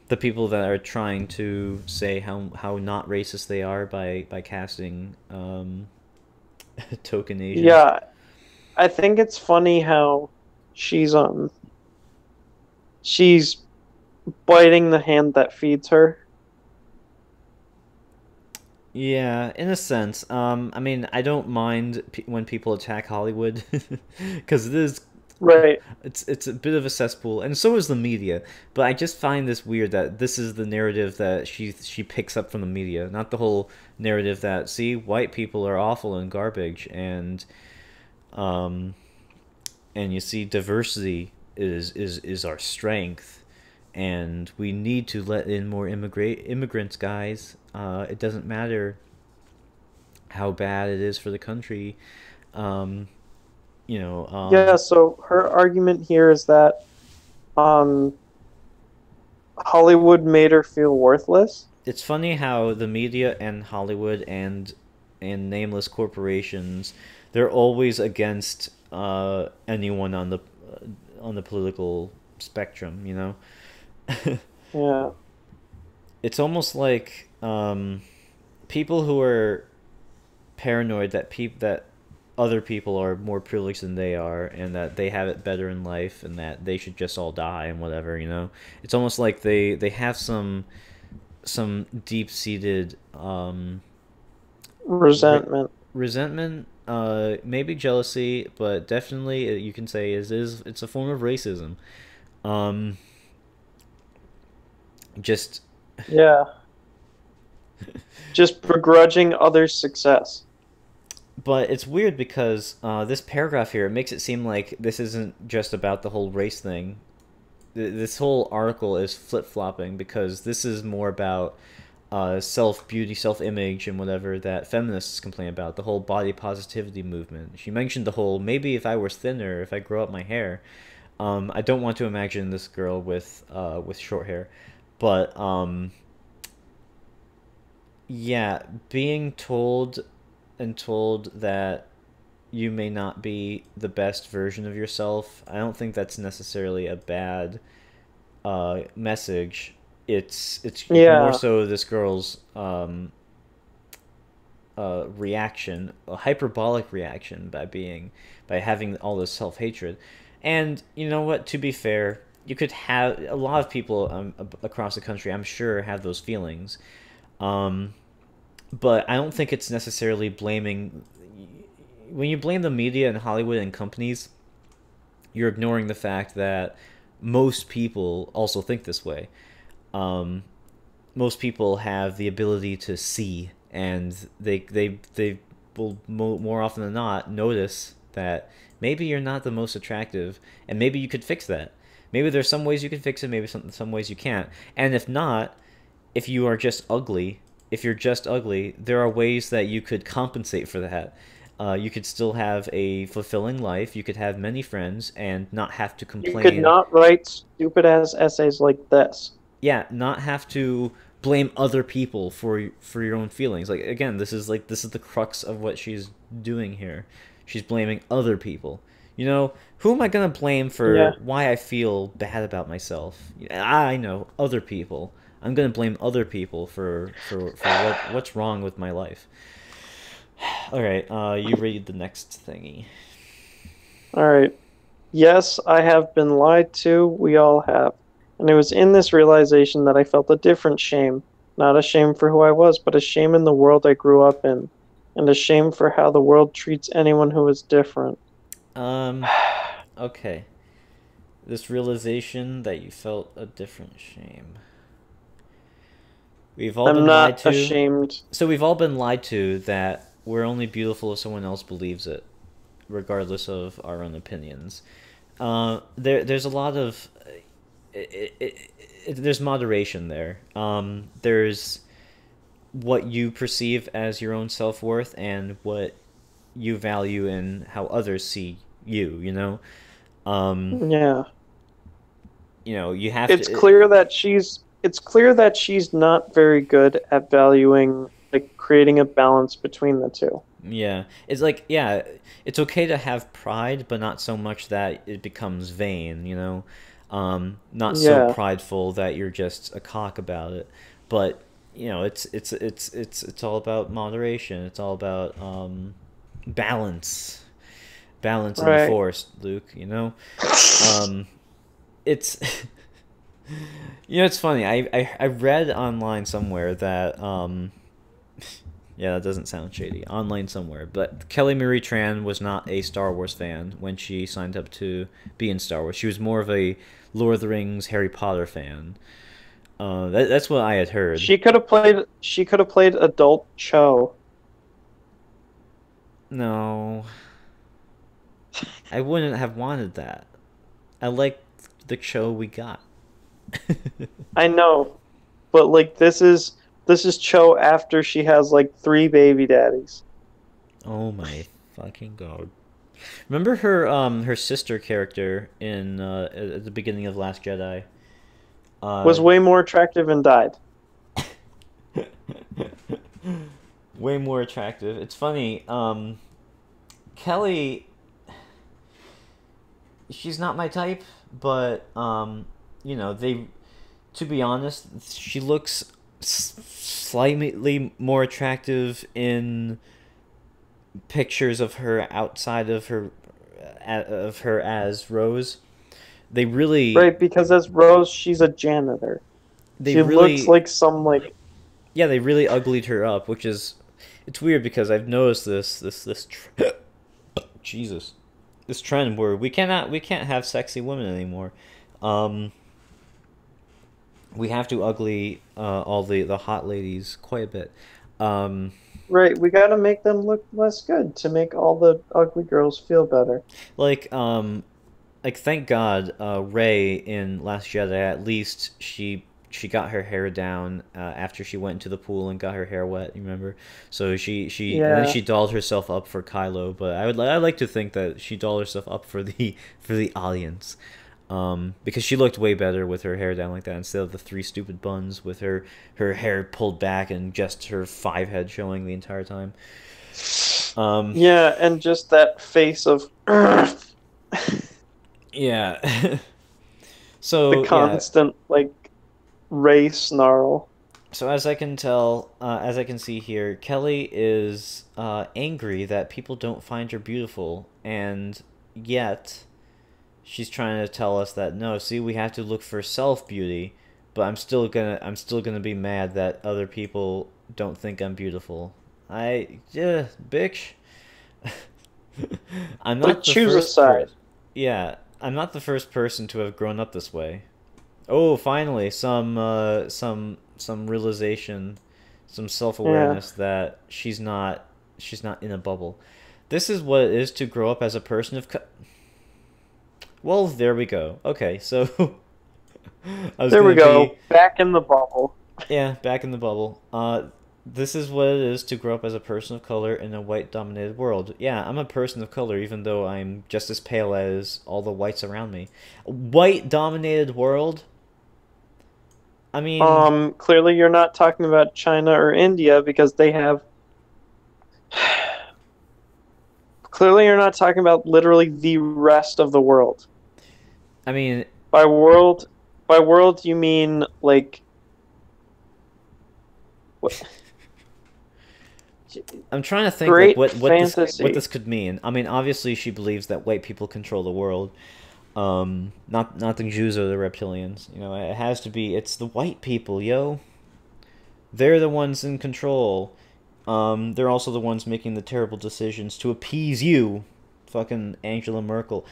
Speaker 2: the people that are trying to say how not racist they are by casting token Asians.
Speaker 1: Yeah, I think it's funny how she's she's biting the hand that feeds her.
Speaker 2: Yeah, in a sense. I mean, I don't mind when people attack Hollywood because it is
Speaker 1: Right.
Speaker 2: it's a bit of a cesspool, and so is the media. But I just find this weird that this is the narrative that she picks up from the media, not the whole narrative that see white people are awful and garbage, um, and you see diversity is our strength, and we need to let in more immigrants, guys. It doesn't matter how bad it is for the country. Um, you know,
Speaker 1: Yeah, so her argument here is that um Hollywood made her feel worthless.
Speaker 2: it's funny how the media and Hollywood and nameless corporations, they're always against anyone on the political spectrum. You know,
Speaker 1: Yeah.
Speaker 2: it's almost like people who are paranoid that other people are more privileged than they are and that they have it better in life and that they should just all die and whatever. You know, it's almost like they have some deep seated re-
Speaker 1: Resentment.
Speaker 2: resentment, maybe jealousy, but definitely you can say it's a form of racism. Um, just
Speaker 1: Yeah. Just begrudging others' success.
Speaker 2: but it's weird because this paragraph here, it makes it seem like this isn't just about the whole race thing. This whole article is flip flopping because this is more about self beauty, self image, and whatever that feminists complain about. The whole body positivity movement. She mentioned the whole maybe if I was thinner, if I grow up my hair. I don't want to imagine this girl with short hair, but yeah, being told and told that you may not be the best version of yourself, I don't think that's necessarily a bad message. It's more
Speaker 1: Yeah.
Speaker 2: so this girl's reaction, a hyperbolic reaction by having all this self hatred. And you know what? To be fair, you could have a lot of people across the country, I'm sure, have those feelings. Um, but I don't think it's necessarily blaming. When you blame the media and Hollywood and companies, you're ignoring the fact that most people also think this way. Um, Most people have the ability to see, and they will more often than not notice that maybe you're not the most attractive, and maybe you could fix that. Maybe there's some ways you can fix it, maybe some ways you can't. And if not, if you are just ugly, if you're just ugly, there are ways that you could compensate for that. You could still have a fulfilling life. You could have many friends and not have to
Speaker 1: You could
Speaker 2: complain.
Speaker 1: not write stupid ass essays like this.
Speaker 2: Yeah, not have to blame other people for your own feelings. Like again, this is the crux of what she's doing here. She's blaming other people. You know, who am I gonna blame
Speaker 1: Yeah.
Speaker 2: for why I feel bad about myself? I know other people. I'm gonna blame other people for what's wrong with my life. All right, you read the next thingy.
Speaker 1: All right. Yes, I have been lied to. We all have. And it was in this realization that I felt a different shame. Not a shame for who I was, but a shame in the world I grew up in. And a shame for how the world treats anyone who is different.
Speaker 2: Um, okay. This realization that you felt a different shame. We've all
Speaker 1: I'm
Speaker 2: been lied
Speaker 1: not
Speaker 2: to.
Speaker 1: ashamed.
Speaker 2: So we've all been lied to that we're only beautiful if someone else believes it, regardless of our own opinions. There's a lot of there's moderation there. There's what you perceive as your own self worth and what you value in how others see you. Um,
Speaker 1: Yeah.
Speaker 2: you have
Speaker 1: It's
Speaker 2: to.
Speaker 1: clear that she's not very good at valuing, like, creating a balance between the two.
Speaker 2: Yeah, it's like, yeah, it's okay to have pride, but not so much that it becomes vain. Not so
Speaker 1: Yeah.
Speaker 2: prideful that you're just a cock about it. But it's all about moderation. It's all about balance, balance in the
Speaker 1: Right.
Speaker 2: force, Luke. Um, it's it's funny. I read online somewhere that yeah, that doesn't sound shady. Online somewhere. But Kelly Marie Tran was not a Star Wars fan when she signed up to be in Star Wars. She was more of a Lord of the Rings, Harry Potter fan. That's what I had heard.
Speaker 1: She could have played adult Cho.
Speaker 2: No, I wouldn't have wanted that. I like the show we got.
Speaker 1: I know, but like this is Cho after she has like three baby daddies.
Speaker 2: Oh my fucking god. Remember her sister character in at the beginning of Last Jedi?
Speaker 1: Was
Speaker 2: Uh
Speaker 1: way more attractive and died.
Speaker 2: Way more attractive. It's funny. Kelly, she's not my type, but they. To be honest, she looks slightly more attractive in pictures of her outside of her as Rose. They really,
Speaker 1: Right, because as Rose, she's a janitor.
Speaker 2: they
Speaker 1: She looks
Speaker 2: really,
Speaker 1: like some like
Speaker 2: yeah, they really uglied her up, which is, it's weird because I've noticed Jesus, this trend where we can't have sexy women anymore. Um, we have to ugly all the hot ladies quite a bit. Um,
Speaker 1: right, we got to make them look less good to make all the ugly girls feel better.
Speaker 2: like um, thank God, Ray in Last Jedi, at least she got her hair down after she went into the pool and got her hair wet. You remember? So and then
Speaker 1: Yeah.
Speaker 2: she dolled herself up for Kylo. But I like to think that she dolled herself up for the for the audience, because she looked way better with her hair down like that instead of the three stupid buns with her hair pulled back and just her five head showing the entire time. Um,
Speaker 1: Yeah, and just that face of the
Speaker 2: yeah. So yeah,
Speaker 1: constant like Ray snarl.
Speaker 2: so as I can tell, as I can see here, Kelly is angry that people don't find her beautiful, and yet she's trying to tell us that no, see, we have to look for self beauty, but I'm still gonna be mad that other people don't think I'm beautiful. Yeah, bitch. I'm
Speaker 1: But
Speaker 2: not the
Speaker 1: choose a
Speaker 2: first
Speaker 1: side.
Speaker 2: person. Yeah, I'm not the first person to have grown up this way. Oh, finally, some realization, some
Speaker 1: Yeah.
Speaker 2: self-awareness that she's not in a bubble. This is what it is to grow up as a person of well, there we go. Okay, so I was
Speaker 1: There we
Speaker 2: gonna be,
Speaker 1: go. Back in the bubble.
Speaker 2: yeah, back in the bubble. This is what it is to grow up as a person of color in a white-dominated world. Yeah, I'm a person of color, even though I'm just as pale as all the whites around me. White-dominated world? I mean,
Speaker 1: Clearly you're not talking about China or India because they have clearly you're not talking about literally the rest of the world.
Speaker 2: I mean,
Speaker 1: By world, by world you mean like what,
Speaker 2: I'm trying to think like
Speaker 1: great
Speaker 2: what
Speaker 1: fantasy.
Speaker 2: this could mean. I mean, obviously she believes that white people control the world. Not the Jews or the reptilians. It has to be. It's the white people, yo. They're the ones in control. They're also the ones making the terrible decisions to appease you, fucking Angela Merkel.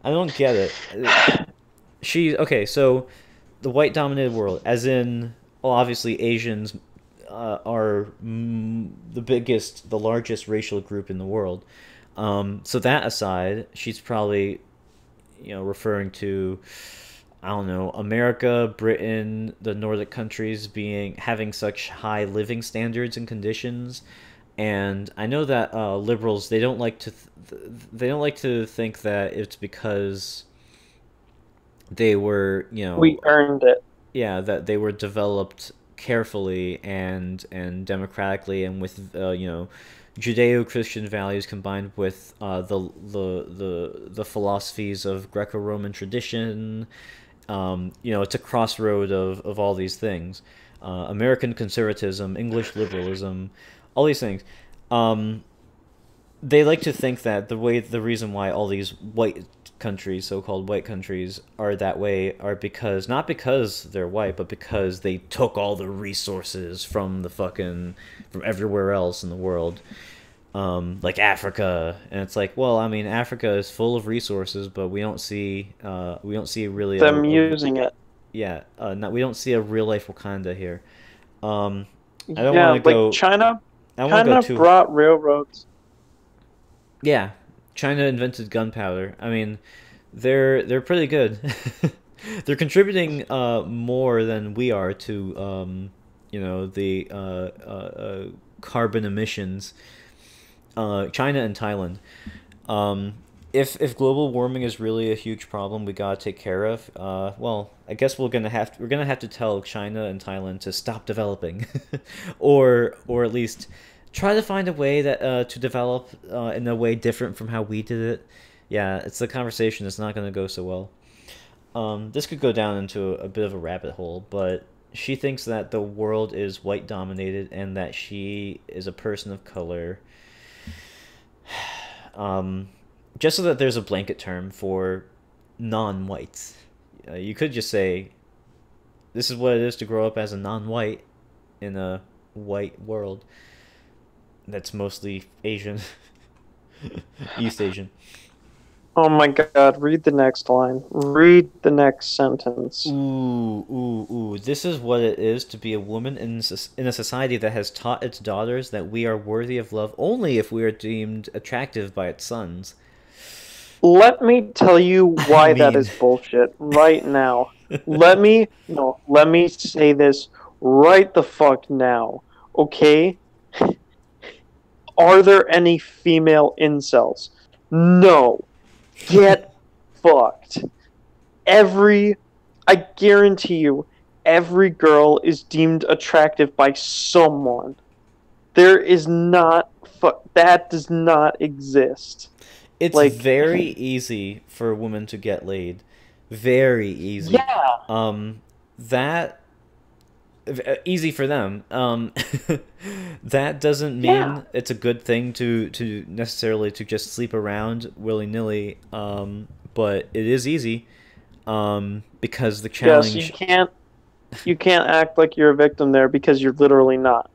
Speaker 2: I don't get it. Okay. So the white dominated world, as in, well, obviously Asians, are the biggest, the largest racial group in the world. So that aside, she's probably, referring to, I don't know, America, Britain, the Nordic countries being having such high living standards and conditions. And I know that liberals, they don't like to think that it's because they were,
Speaker 1: We earned it.
Speaker 2: yeah, that they were developed carefully and democratically and with Judeo-Christian values combined with the philosophies of Greco-Roman tradition. It's a crossroad of all these things. American conservatism, English liberalism, all these things. Um, they like to think that the reason why all these white countries, so-called white countries, are that way are because not because they're white, but because they took all the resources from everywhere else in the world, like Africa. And it's like, well, I mean, Africa is full of resources, but we don't see really
Speaker 1: Them using it.
Speaker 2: we don't see a real life Wakanda here. Um, I don't want
Speaker 1: Yeah,
Speaker 2: to
Speaker 1: like
Speaker 2: go.
Speaker 1: China.
Speaker 2: I don't want to go
Speaker 1: China
Speaker 2: too.
Speaker 1: brought railroads.
Speaker 2: Yeah, China invented gunpowder. I mean, they're pretty good. They're contributing more than we are to the carbon emissions. China and Thailand. Um, if global warming is really a huge problem we gotta take care of, well, I guess we're gonna have to tell China and Thailand to stop developing, or at least try to find a way that to develop in a way different from how we did it. Yeah, it's a conversation that's not gonna go so well. This could go down into a bit of a rabbit hole, but she thinks that the world is white dominated and that she is a person of color. Um, just so that there's a blanket term for non-whites. You could just say, this is what it is to grow up as a non-white in a white world that's mostly Asian, East Asian.
Speaker 1: Oh my God, read the next line. Read the next sentence.
Speaker 2: Ooh. This is what it is to be a woman in a society that has taught its daughters that we are worthy of love only if we are deemed attractive by its sons.
Speaker 1: Let me tell you
Speaker 2: I
Speaker 1: why that
Speaker 2: mean,
Speaker 1: is bullshit right now. Let me say this right the fuck now. Okay? Are there any female incels? No. Get fucked. Every, I guarantee you, every girl is deemed attractive by someone. There is not, that does not exist.
Speaker 2: it's
Speaker 1: Like,
Speaker 2: very easy for a woman to get laid. Very easy.
Speaker 1: yeah,
Speaker 2: That easy for them. That doesn't
Speaker 1: yeah.
Speaker 2: mean it's a good thing to necessarily to just sleep around willy nilly. But it is easy. Because the
Speaker 1: Yes,
Speaker 2: challenge.
Speaker 1: you can't act like you're a victim there because you're literally not.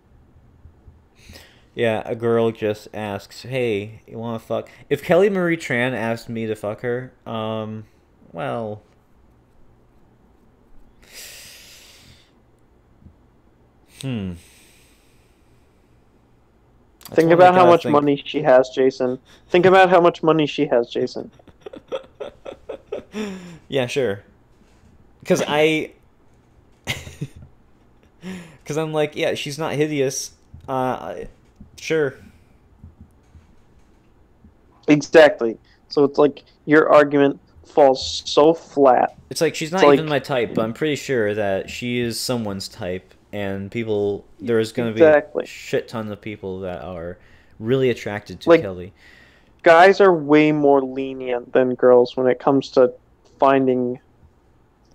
Speaker 2: Yeah, a girl just asks, "Hey, you want to fuck?" If Kelly Marie Tran asked me to fuck her, well, hmm, that's
Speaker 1: Think
Speaker 2: one I
Speaker 1: about how
Speaker 2: gotta
Speaker 1: much
Speaker 2: think.
Speaker 1: money she has, Jason. Think about how much money she has, Jason.
Speaker 2: Yeah, sure. Because because I'm like, yeah, she's not hideous. Sure.
Speaker 1: Exactly. So it's like your argument falls so flat.
Speaker 2: It's like she's
Speaker 1: It's
Speaker 2: not even
Speaker 1: like
Speaker 2: my type, but I'm pretty sure that she is someone's type, and there's gonna be a
Speaker 1: exactly.
Speaker 2: shit ton of people that are really attracted to
Speaker 1: Like
Speaker 2: Kelly.
Speaker 1: guys are way more lenient than girls when it comes to finding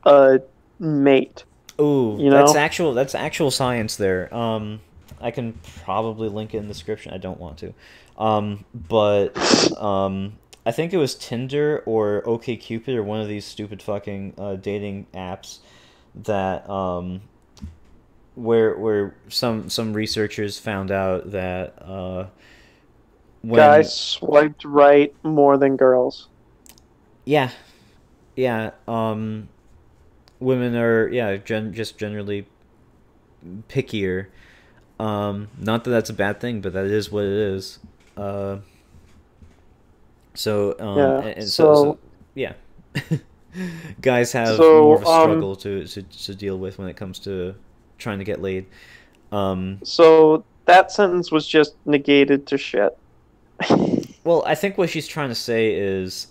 Speaker 1: a mate,
Speaker 2: Ooh,
Speaker 1: you know?
Speaker 2: that's actual science there. I can probably link it in the description. I don't want to. But I think it was Tinder or OkCupid or one of these stupid fucking dating apps that where some researchers found out that when
Speaker 1: Guys swiped right more than girls.
Speaker 2: yeah, yeah, women are just generally pickier. Not that that's a bad thing, but that is what it is. Uh,
Speaker 1: Yeah.
Speaker 2: and so yeah, guys have more
Speaker 1: So,
Speaker 2: of a struggle to deal with when it comes to trying to get laid. Um,
Speaker 1: so that sentence was just negated to shit.
Speaker 2: well, I think what she's trying to say is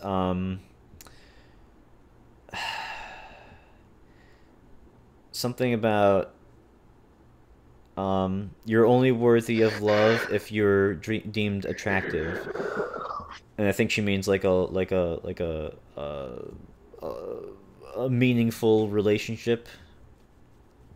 Speaker 2: something about you're only worthy of love if you're deemed attractive, and I think she means a meaningful relationship.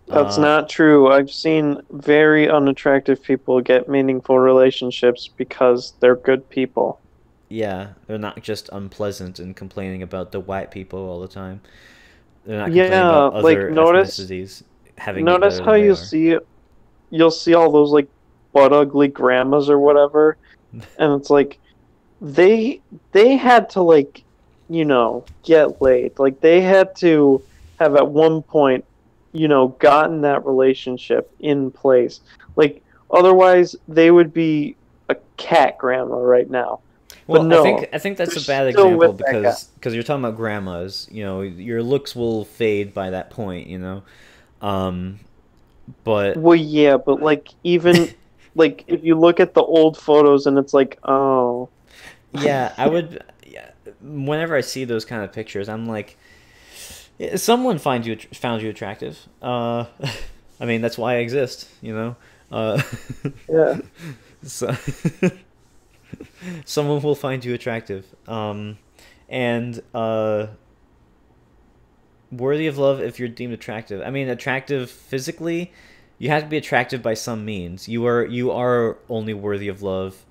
Speaker 1: That's
Speaker 2: Uh,
Speaker 1: not true. I've seen very unattractive people get meaningful relationships because they're good people.
Speaker 2: yeah, they're not just unpleasant and complaining about the white people all the time. They're not complaining
Speaker 1: Yeah,
Speaker 2: about
Speaker 1: like
Speaker 2: other ethnicities having it
Speaker 1: notice
Speaker 2: better
Speaker 1: how
Speaker 2: than they are.
Speaker 1: you'll see all those like butt ugly grandmas or whatever, and it's like they they had to like get laid. Like they had to have at one point gotten that relationship in place. Like otherwise they would be a cat grandma right now. But
Speaker 2: Well,
Speaker 1: no,
Speaker 2: I think
Speaker 1: they're
Speaker 2: that's a bad
Speaker 1: still
Speaker 2: example
Speaker 1: with that guy.
Speaker 2: because you're talking about grandmas. You know, your looks will fade by that point. You know, um, but
Speaker 1: Well, yeah, but like even like if you look at the old photos and it's like, oh,
Speaker 2: yeah, I would. Yeah, whenever I see those kind of pictures, I'm like, yeah, someone found you attractive. I mean, that's why I exist. You know, uh,
Speaker 1: yeah.
Speaker 2: so someone will find you attractive. And worthy of love if you're deemed attractive. I mean, attractive physically, you have to be attractive by some means. You are only worthy of love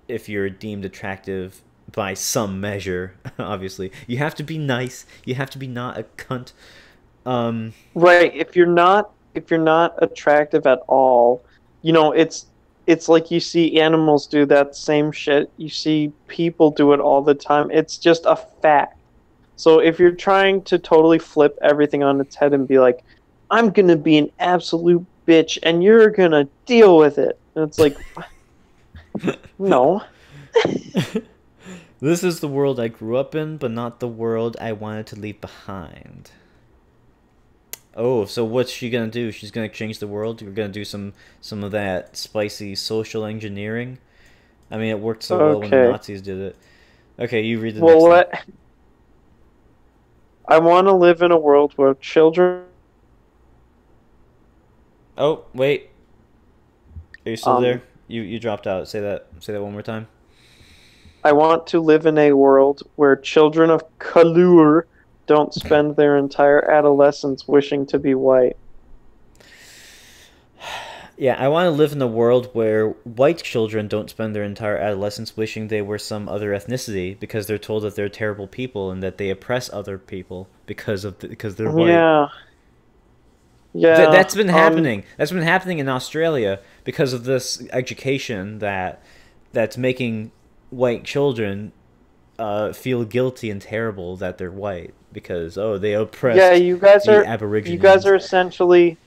Speaker 2: if you're deemed attractive by some measure. Obviously, you have to be nice. You have to be not a cunt. Um,
Speaker 1: Right. If you're not attractive at all, it's like you see animals do that same shit. You see people do it all the time. It's just a fact. So if you're trying to totally flip everything on its head and be like, I'm gonna be an absolute bitch and you're gonna deal with it. And it's like, no.
Speaker 2: this is the world I grew up in, but not the world I wanted to leave behind. Oh, so what's she gonna do? She's gonna change the world. You're gonna do some of that spicy social engineering. I mean, it worked so well when the
Speaker 1: Okay.
Speaker 2: Nazis did it. Okay, you read the
Speaker 1: Well,
Speaker 2: next thing.
Speaker 1: I want to live in a world where children
Speaker 2: Oh, wait. Are you still
Speaker 1: um
Speaker 2: there? You dropped out. Say that one more time.
Speaker 1: I want to live in a world where children of color don't spend their entire adolescence wishing to be white.
Speaker 2: Yeah, I want to live in a world where white children don't spend their entire adolescence wishing they were some other ethnicity because they're told that they're terrible people and that they oppress other people because they're white.
Speaker 1: Yeah, yeah.
Speaker 2: That's been happening. That's been happening in Australia because of this education that's making white children feel guilty and terrible that they're white because oh they
Speaker 1: Yeah,
Speaker 2: oppressed the
Speaker 1: you guys
Speaker 2: Aborigines.
Speaker 1: are essentially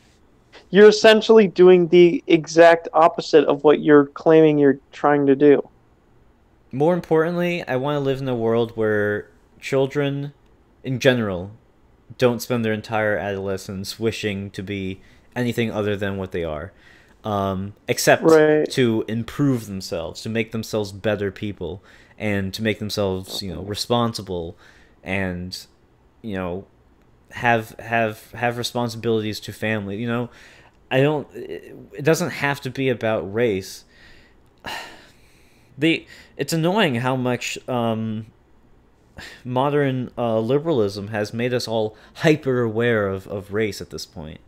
Speaker 1: you're essentially doing the exact opposite of what you're claiming you're trying to do.
Speaker 2: More importantly, I want to live in a world where children, in general, don't spend their entire adolescence wishing to be anything other than what they are, except
Speaker 1: Right.
Speaker 2: to improve themselves, to make themselves better people, and to make themselves, you know, responsible, and you know, have responsibilities to family. You know, I don't. It doesn't have to be about race. The it's annoying how much modern liberalism has made us all hyper aware of race at this point.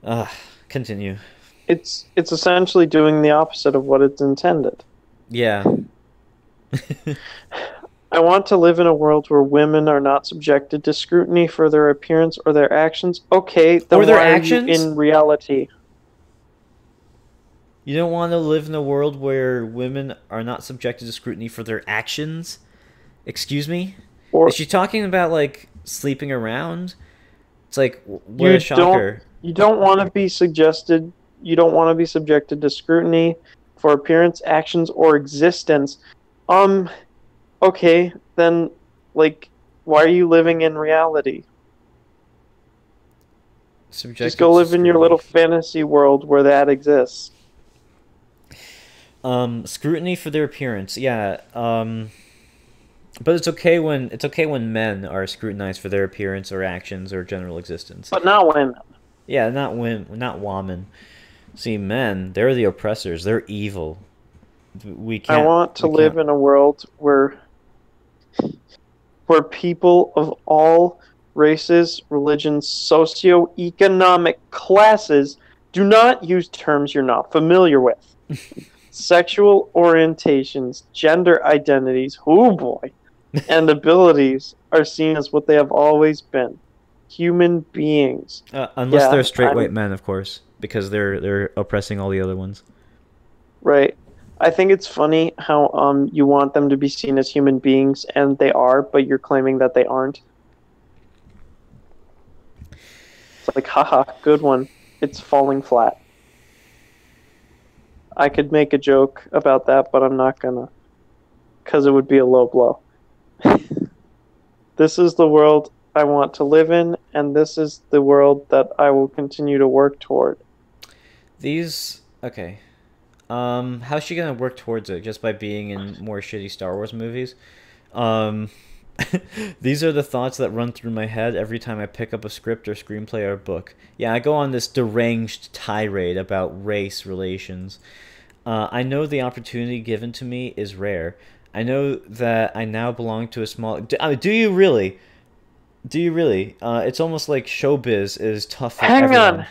Speaker 2: Uh, continue.
Speaker 1: It's essentially doing the opposite of what it's intended.
Speaker 2: Yeah.
Speaker 1: I want to live in a world where women are not subjected to scrutiny for their appearance or their actions. Okay,
Speaker 2: Or
Speaker 1: then
Speaker 2: their
Speaker 1: why are you
Speaker 2: actions?
Speaker 1: in reality?
Speaker 2: You don't want to live in a world where women are not subjected to scrutiny for their actions? Excuse me? Is
Speaker 1: Or
Speaker 2: she talking about like sleeping around? It's like what a
Speaker 1: you don't
Speaker 2: shocker.
Speaker 1: you don't want to be suggested You don't want to be subjected to scrutiny for appearance, actions, or existence. Um, okay, then, like, why are you living in reality? Just
Speaker 2: Subjected
Speaker 1: go
Speaker 2: to
Speaker 1: live in your
Speaker 2: scrutiny.
Speaker 1: little fantasy world where that exists.
Speaker 2: Scrutiny for their appearance. Yeah. But it's okay when men are scrutinized for their appearance or actions or general existence.
Speaker 1: But not women.
Speaker 2: Yeah, not women. See, men, they're the oppressors. They're evil. We
Speaker 1: I
Speaker 2: can't
Speaker 1: want to
Speaker 2: we
Speaker 1: live
Speaker 2: can't
Speaker 1: in a world where people of all races, religions, socioeconomic classes do not use terms you're not familiar with. Sexual orientations, gender identities, oh boy, and abilities are seen as what they have always been. Human beings.
Speaker 2: unless they're
Speaker 1: Yeah,
Speaker 2: straight white
Speaker 1: I'm
Speaker 2: men, of course, because they're oppressing all the other ones.
Speaker 1: right. I think it's funny how you want them to be seen as human beings and they are, but you're claiming that they aren't. It's like, haha, good one. It's falling flat. I could make a joke about that, but I'm not gonna, because it would be a low blow. This is the world I want to live in, and this is the world that I will continue to work toward.
Speaker 2: These okay. How's she gonna work towards it? Just by being in more shitty Star Wars movies? Um, these are the thoughts that run through my head every time I pick up a script or screenplay or book. Yeah, I go on this deranged tirade about race relations. I know the opportunity given to me is rare. I know that I now belong to a small. Do you really? Do you really? It's almost like showbiz is tough for
Speaker 1: Hang on,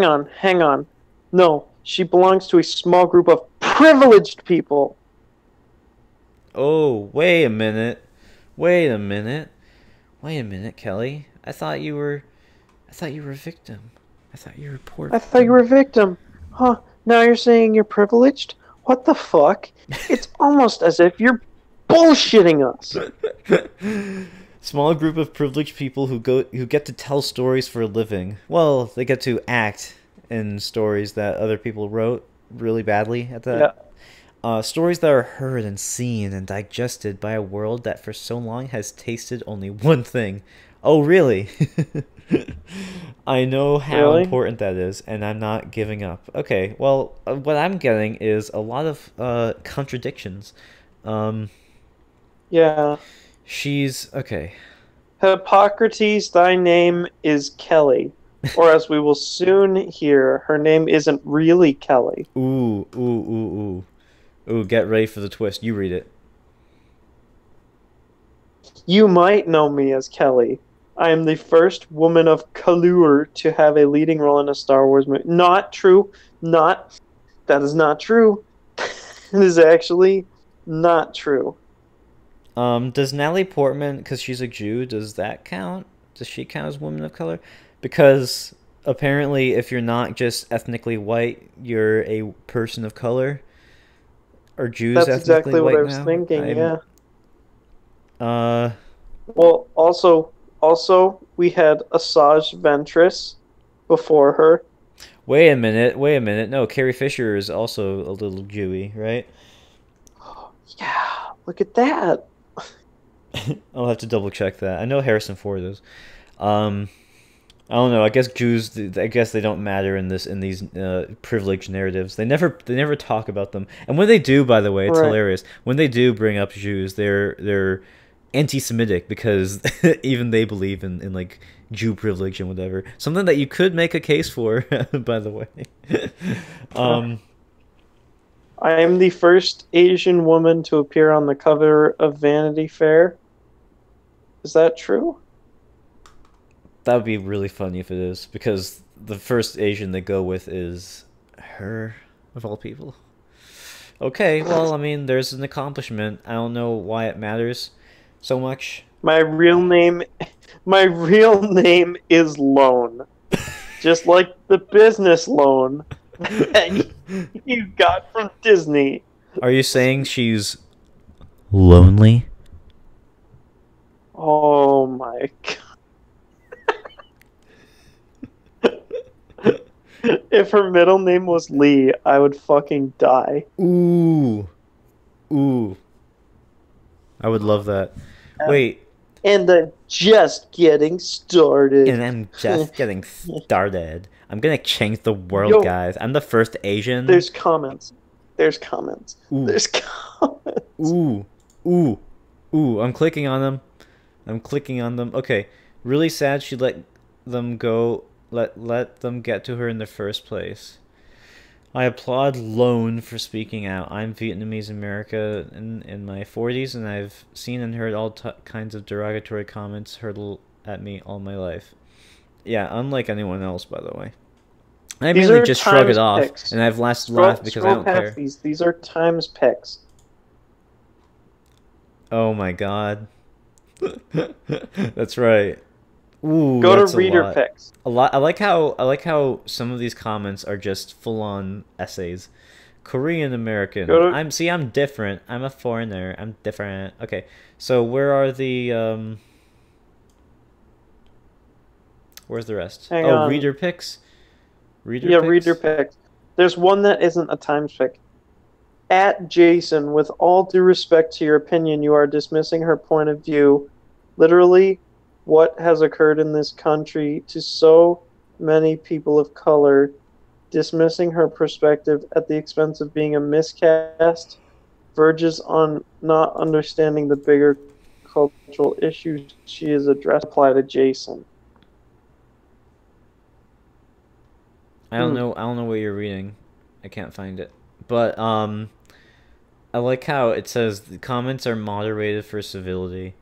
Speaker 2: everyone.
Speaker 1: hang on. No, she belongs to a small group of privileged people.
Speaker 2: Oh, wait a minute. Wait a minute. Wait a minute, Kelly. I thought you were a victim. I thought you were a poor
Speaker 1: I thought you
Speaker 2: victim.
Speaker 1: were a victim. Huh, now you're saying you're privileged? What the fuck? It's almost as if you're bullshitting us.
Speaker 2: Small group of privileged people who get to tell stories for a living. Well, they get to act in stories that other people wrote really badly at
Speaker 1: Yeah,
Speaker 2: that. Stories that are heard and seen and digested by a world that for so long has tasted only one thing. Oh, really? I know how
Speaker 1: really?
Speaker 2: important that is, and I'm not giving up. Okay, well, what I'm getting is a lot of contradictions. Um,
Speaker 1: Yeah.
Speaker 2: she's okay.
Speaker 1: Hippocrates, thy name is Kelly. Or as we will soon hear, her name isn't really Kelly.
Speaker 2: Ooh, ooh, ooh, ooh. Ooh, get ready for the twist. You read it.
Speaker 1: You might know me as Kelly. I am the first woman of color to have a leading role in a Star Wars movie. Not true. Not. That is not true. It is actually not true.
Speaker 2: Does Natalie Portman, because she's a Jew, does that count? Does she count as woman of color? Because apparently, if you're not just ethnically white, you're a person of color. Are Jews
Speaker 1: That's
Speaker 2: ethnically
Speaker 1: exactly what I
Speaker 2: white
Speaker 1: was
Speaker 2: now?
Speaker 1: thinking.
Speaker 2: I'm
Speaker 1: Yeah.
Speaker 2: uh
Speaker 1: Well, also, we had Asajj Ventress before her.
Speaker 2: wait a minute, wait a minute. No, Carrie Fisher is also a little Jewy, right?
Speaker 1: Yeah, look at that.
Speaker 2: I'll have to double check that. I know Harrison Ford is. Um I don't know. I guess Jews. I guess they don't matter in these privileged narratives. They never talk about them. And when they do, by the way, it's
Speaker 1: Right.
Speaker 2: hilarious. When they do bring up Jews, they're anti-Semitic because even they believe in like Jew privilege and whatever. Something that you could make a case for, by the way. um,
Speaker 1: I am the first Asian woman to appear on the cover of Vanity Fair. Is that true?
Speaker 2: that would be really funny if it is because the first Asian they go with is her of all people. Okay, well, I mean, there's an accomplishment. I don't know why it matters so much.
Speaker 1: My real name my real name is Loan. Just like the business loan that you got from Disney.
Speaker 2: Are you saying she's lonely?
Speaker 1: Oh my god. If her middle name was Lee, I would fucking die.
Speaker 2: Ooh, ooh, I would love that.
Speaker 1: Um,
Speaker 2: Wait,
Speaker 1: and then just getting started.
Speaker 2: and I'm just getting started. I'm gonna change the world,
Speaker 1: Yo,
Speaker 2: guys. I'm the first Asian.
Speaker 1: there's comments. There's comments.
Speaker 2: Ooh,
Speaker 1: There's comments.
Speaker 2: ooh, ooh, ooh. I'm clicking on them. I'm clicking on them. Okay, really sad she let them go. Let them get to her in the first place. I applaud Lone for speaking out. I'm Vietnamese America in my 40s, and I've seen and heard all kinds of derogatory comments hurled at me all my life. Yeah, unlike anyone else, by the way. I
Speaker 1: These
Speaker 2: mainly
Speaker 1: are
Speaker 2: just shrug it
Speaker 1: times
Speaker 2: off,
Speaker 1: picks.
Speaker 2: and I've last
Speaker 1: Scroll
Speaker 2: laughed because I
Speaker 1: scroll
Speaker 2: don't
Speaker 1: past
Speaker 2: care.
Speaker 1: these. These are times picks.
Speaker 2: Oh my god. That's right. Ooh,
Speaker 1: Go to
Speaker 2: that's a
Speaker 1: reader
Speaker 2: lot.
Speaker 1: picks.
Speaker 2: A lot. I like how some of these comments are just full-on essays. Korean American.
Speaker 1: Go to
Speaker 2: I'm different. I'm a foreigner. I'm different. Okay. So where are the where's the rest?
Speaker 1: hang
Speaker 2: Oh,
Speaker 1: on.
Speaker 2: reader picks. Reader
Speaker 1: Yeah, reader
Speaker 2: picks.
Speaker 1: picks. There's one that isn't a times pick. At Jason, with all due respect to your opinion, you are dismissing her point of view. Literally, what has occurred in this country to so many people of color, dismissing her perspective at the expense of being a miscast, verges on not understanding the bigger cultural issues she is addressed. Apply to Jason.
Speaker 2: I don't know. I don't know what you're reading. I can't find it. But I like how it says the comments are moderated for civility.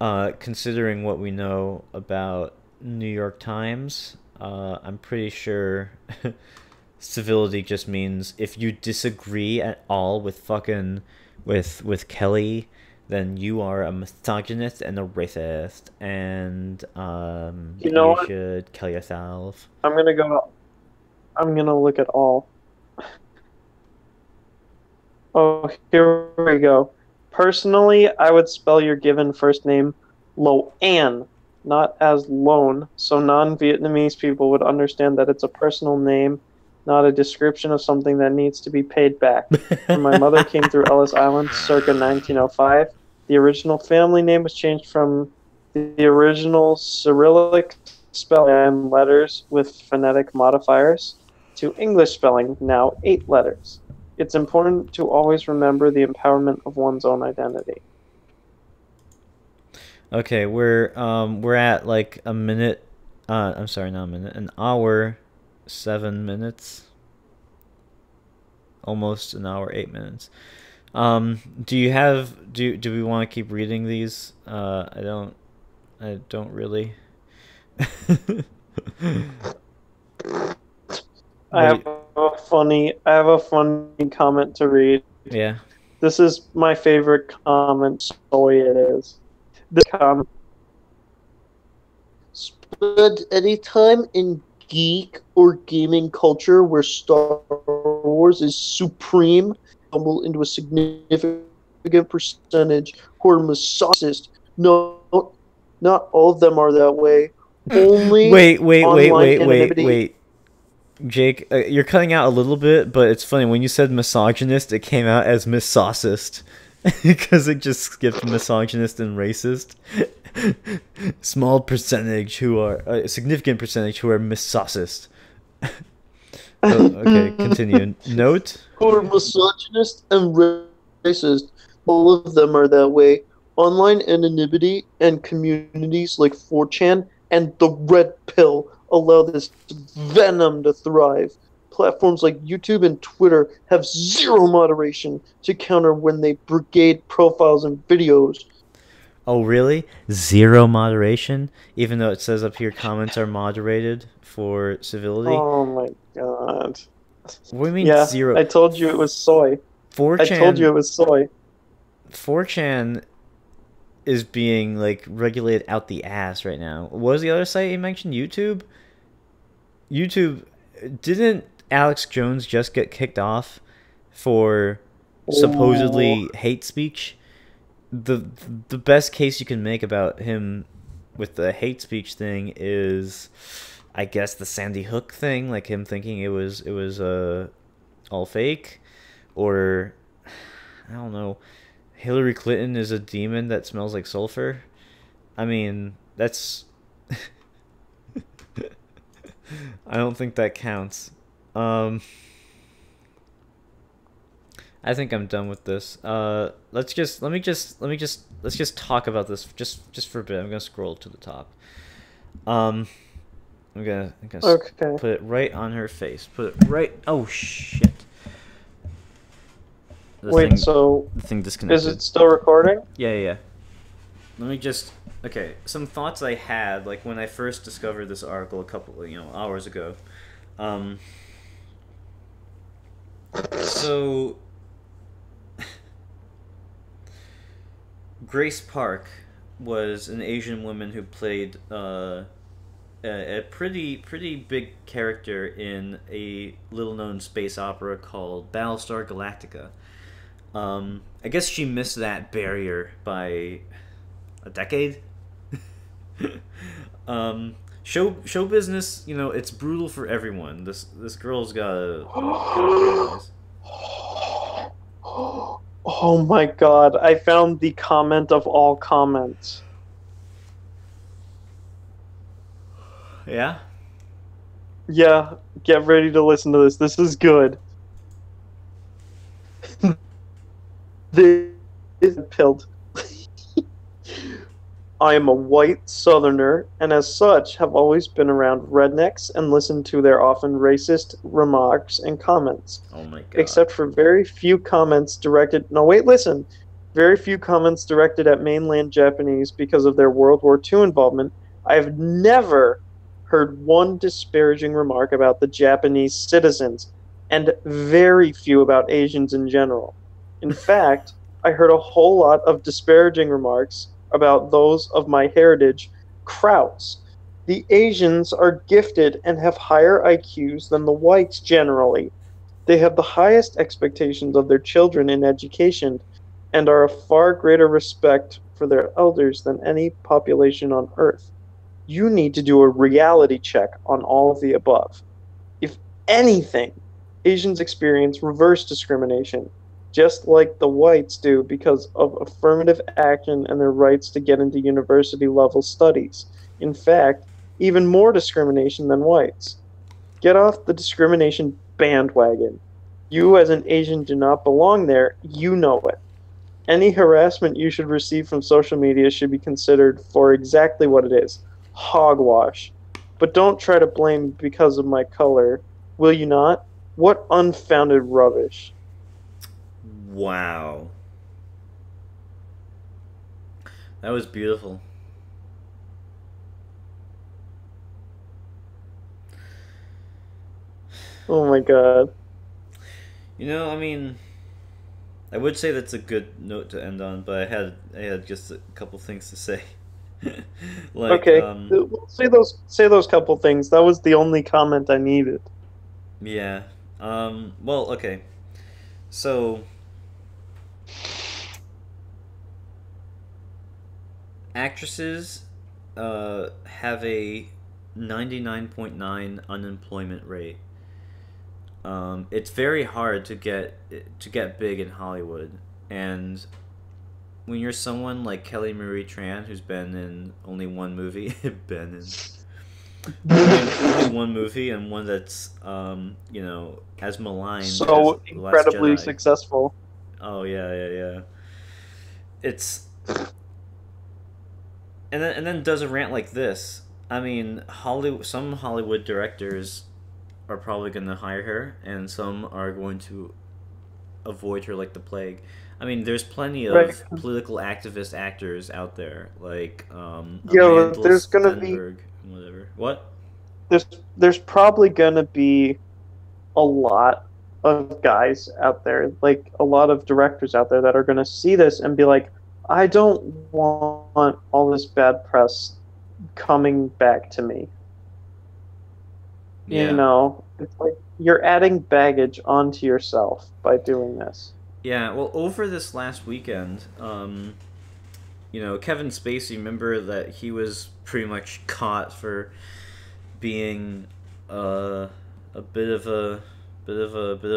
Speaker 2: Considering what we know about New York Times, I'm pretty sure civility just means if you disagree at all with fucking with Kelly, then you are a misogynist and a racist, and
Speaker 1: You know
Speaker 2: you
Speaker 1: what?
Speaker 2: should kill yourself.
Speaker 1: I'm gonna go. I'm gonna look at all. Oh, here we go. Personally, I would spell your given first name Loan, not as Lone, so non-Vietnamese people would understand that it's a personal name, not a description of something that needs to be paid back. When my mother came through Ellis Island circa 1905, the original family name was changed from the original Cyrillic spelling and letters with phonetic modifiers to English spelling, now 8 letters. It's important to always remember the empowerment of one's own identity.
Speaker 2: Okay, we're at like a minute. I'm sorry, not a minute. An hour, 7 minutes. Almost an hour, 8 minutes. Do you have do we want to keep reading these? I don't really.
Speaker 1: I
Speaker 2: What?
Speaker 1: have a funny comment to read.
Speaker 2: Yeah.
Speaker 1: This is my favorite comment, so it is. This comment spend any time in geek or gaming culture where Star Wars is supreme, stumble into a significant percentage who are misogynist. No, not all of them are that way. Only online anonymity.
Speaker 2: Wait. Jake, you're cutting out a little bit, but it's funny when you said misogynist, it came out as misogynist because it just skipped misogynist and racist. Small percentage who are a significant percentage who are misogynist. Okay, continue. Note.
Speaker 1: Who are misogynist and racist. All of them are that way. Online anonymity and communities like 4chan and the Red Pill allow this venom to thrive. Platforms like YouTube and Twitter have zero moderation to counter when they brigade profiles and videos.
Speaker 2: Oh, really? Zero moderation? Even though it says up here comments are moderated for civility?
Speaker 1: Oh my god.
Speaker 2: What do you mean
Speaker 1: Yeah,
Speaker 2: zero?
Speaker 1: I told you it was soy. I told you
Speaker 2: 4chan
Speaker 1: it was soy.
Speaker 2: 4chan is being like regulated out the ass right now. What was the other site you mentioned? YouTube? YouTube, didn't Alex Jones just get kicked off for
Speaker 1: Oh,
Speaker 2: supposedly hate speech? The best case you can make about him with the hate speech thing is I guess the Sandy Hook thing, like him thinking it was all fake, or I don't know. Hillary Clinton is a demon that smells like sulfur. I mean, that's I don't think that counts. Um, I think I'm done with this. Let's just talk about this just for a bit. I'm gonna scroll to the top. Um, I'm gonna
Speaker 1: Okay.
Speaker 2: put it right on her face. Put it right. Oh shit! The
Speaker 1: Wait,
Speaker 2: thing,
Speaker 1: so
Speaker 2: the thing
Speaker 1: is it
Speaker 2: disconnected.
Speaker 1: still recording?
Speaker 2: Yeah, yeah, yeah. Let me just. Okay, some thoughts I had like when I first discovered this article a couple hours ago. Um, so Grace Park was an Asian woman who played a pretty big character in a little known space opera called Battlestar Galactica. I guess she missed that barrier by a decade. Show business, it's brutal for everyone. This girl's gotta realize.
Speaker 1: Oh my god, I found the comment of all comments.
Speaker 2: Yeah.
Speaker 1: Yeah, get ready to listen to this. This is good. This is pilled. I am a white Southerner, and as such have always been around rednecks and listened to their often racist remarks and comments.
Speaker 2: Oh my god.
Speaker 1: Except for very few comments directed. No, wait, listen. Very few comments directed at mainland Japanese because of their World War II involvement. I have never heard one disparaging remark about the Japanese citizens, and very few about Asians in general. In fact, I heard a whole lot of disparaging remarks about those of my heritage, Krauts. The Asians are gifted and have higher IQs than the whites generally. They have the highest expectations of their children in education and are a far greater respect for their elders than any population on Earth. You need to do a reality check on all of the above. If anything, Asians experience reverse discrimination, just like the whites do because of affirmative action and their rights to get into university level studies. In fact, even more discrimination than whites. Get off the discrimination bandwagon. You, as an Asian, do not belong there. You know it. Any harassment you should receive from social media should be considered for exactly what it is, hogwash. But don't try to blame because of my color. Will you not? What unfounded rubbish.
Speaker 2: Wow. That was beautiful.
Speaker 1: Oh my god.
Speaker 2: I mean, I would say that's a good note to end on, but I had just a couple things to say. like
Speaker 1: Okay, say those couple things. That was the only comment I needed.
Speaker 2: yeah. Well, okay. So actresses have a 99.9 unemployment rate. It's very hard to get big in Hollywood, and when you're someone like Kelly Marie Tran, who's been in only one movie, been in only one movie, and one that's as maligned as
Speaker 1: So
Speaker 2: The Last
Speaker 1: incredibly
Speaker 2: Jedi.
Speaker 1: successful.
Speaker 2: Oh yeah, yeah, yeah. It's and then does a rant like this. I mean, some Hollywood directors are probably going to hire her, and some are going to avoid her like the plague. I mean, there's plenty
Speaker 1: Right.
Speaker 2: of political activist actors out there, like
Speaker 1: Yeah,
Speaker 2: Amandla
Speaker 1: there's gonna be
Speaker 2: Stenberg, whatever. What?
Speaker 1: there's there's probably gonna be a lot of guys out there, like a lot of directors out there that are gonna see this and be like, I don't want all this bad press coming back to me. You
Speaker 2: Yeah,
Speaker 1: know, it's like you're adding baggage onto yourself by doing this.
Speaker 2: yeah. Well, over this last weekend, Kevin Spacey. Remember that he was pretty much caught for being uh, a bit of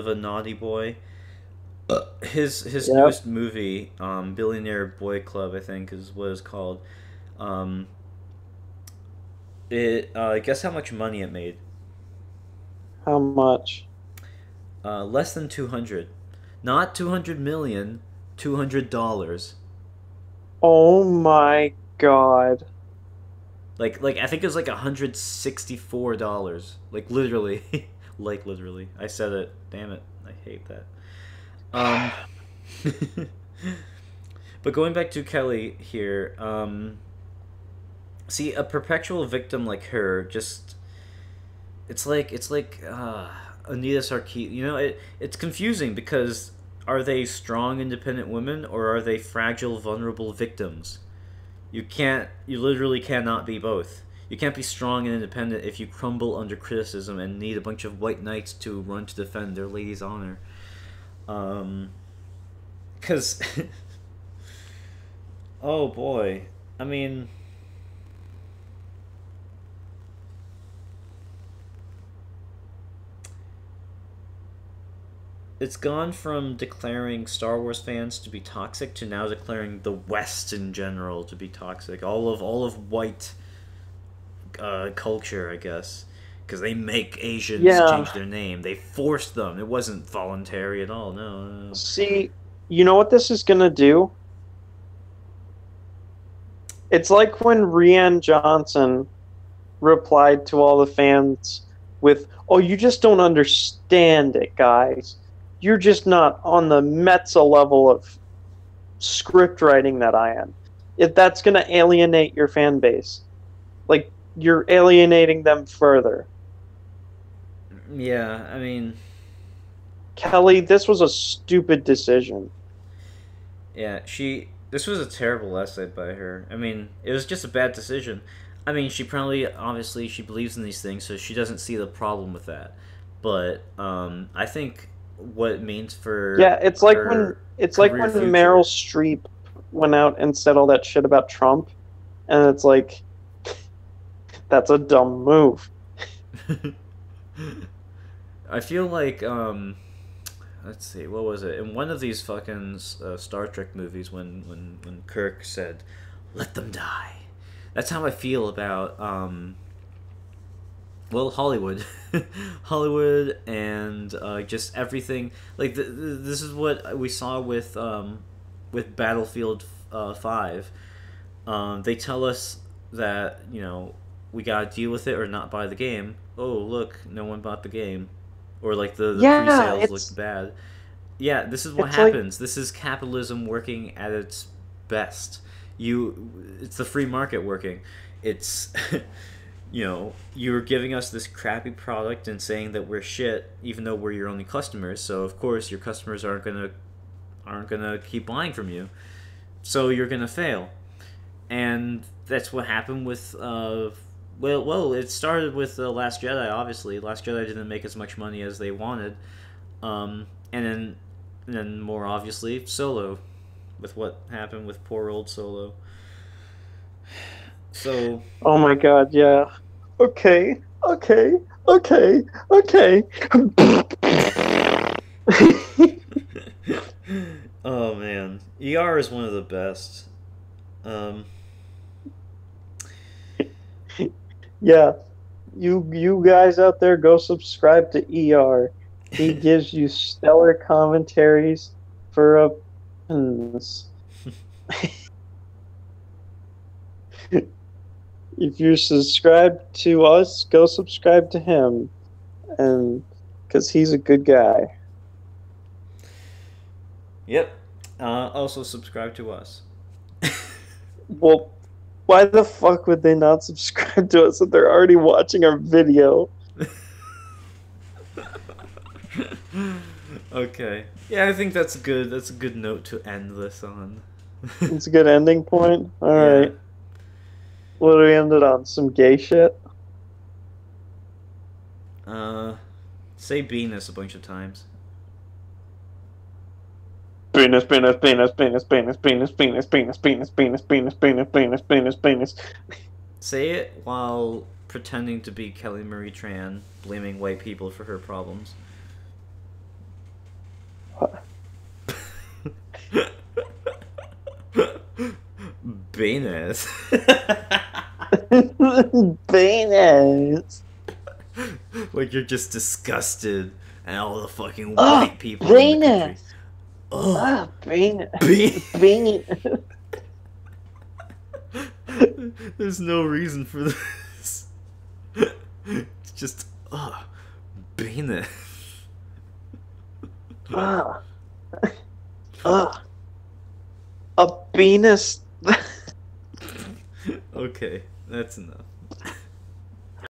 Speaker 2: a naughty boy. His
Speaker 1: Yep.
Speaker 2: newest movie, Billionaire Boy Club, I think is what it's called. Um, guess how much money it made?
Speaker 1: How much?
Speaker 2: Less than 200. Not 200 million, $200.
Speaker 1: Oh my God.
Speaker 2: Like I think it was like $164. Like literally, like literally. I said it. Damn it! I hate that. Um, but going back to Kelly here, see a perpetual victim like her just it's like Anita Sarkeesian. You know, it's confusing because are they strong, independent women or are they fragile, vulnerable victims? You literally cannot be both. You can't be strong and independent if you crumble under criticism and need a bunch of white knights to run to defend their lady's honor. Um, cause, oh boy, I mean, it's gone from declaring Star Wars fans to be toxic to now declaring the West in general to be toxic. All of white culture, I guess, because they make Asians change
Speaker 1: Yeah.
Speaker 2: their name. They forced them. It wasn't voluntary at all. No, no, no.
Speaker 1: See, you know what this is gonna do? It's like when Rian Johnson replied to all the fans with, "Oh, you just don't understand it, guys. You're just not on the Metza level of script writing that I am." If that's going to alienate your fan base, like you're alienating them further.
Speaker 2: Yeah, I mean,
Speaker 1: Kelly, this was a stupid decision.
Speaker 2: yeah, she. This was a terrible essay by her. I mean, it was just a bad decision. I mean, she probably, obviously, she believes in these things, so she doesn't see the problem with that. But I think what it means for
Speaker 1: Yeah,
Speaker 2: her
Speaker 1: it's like
Speaker 2: career
Speaker 1: when Meryl
Speaker 2: future.
Speaker 1: Streep went out and said all that shit about Trump, and it's like that's a dumb move.
Speaker 2: I feel like let's see, what was it? In one of these fucking Star Trek movies, when Kirk said, "Let them die." That's how I feel about well, Hollywood, Hollywood, and just everything. Like this is what we saw with Battlefield 5. They tell us that we gotta deal with it or not buy the game. Oh look, no one bought the game, or like the
Speaker 1: Yeah,
Speaker 2: pre-sales looked bad. Yeah, this is what
Speaker 1: it's like
Speaker 2: happens. This is capitalism working at its best. It's the free market working. It's you're giving us this crappy product and saying that we're shit, even though we're your only customers. So of course your customers aren't gonna keep buying from you. So you're gonna fail, and that's what happened with it started with the Last Jedi. Obviously, Last Jedi didn't make as much money as they wanted, and then more obviously Solo, with what happened with poor old Solo. So,
Speaker 1: oh my God, yeah. Okay, okay, okay, okay.
Speaker 2: oh man, ER is one of the best. Um,
Speaker 1: Yeah, you guys out there go subscribe to ER. He gives you stellar commentaries for a if you subscribe to us, go subscribe to him, and because he's a good guy.
Speaker 2: yep. Also subscribe to us.
Speaker 1: Well, why the fuck would they not subscribe to us if they're already watching our video?
Speaker 2: Okay. Yeah, I think that's good. That's a good note to end this on.
Speaker 1: It's a good ending point. All
Speaker 2: yeah.
Speaker 1: right, what do we ended on? Some gay shit.
Speaker 2: Uh, say Venus a bunch of times.
Speaker 1: Penis, penis, penis, penis, penis, penis, penis, penis, penis, penis, penis, penis, penis, penis, penis.
Speaker 2: Say it while pretending to be Kelly Marie Tran, blaming white people for her problems. Venus.
Speaker 1: Venus.
Speaker 2: Like you're just disgusted at all the fucking
Speaker 1: Oh,
Speaker 2: white people in the country.
Speaker 1: Venus.
Speaker 2: Oh,
Speaker 1: Oh, Venus.
Speaker 2: Venus.
Speaker 1: Venus.
Speaker 2: There's no reason for this. It's just, Venus.
Speaker 1: Oh, oh. A Venus.
Speaker 2: Okay, that's enough.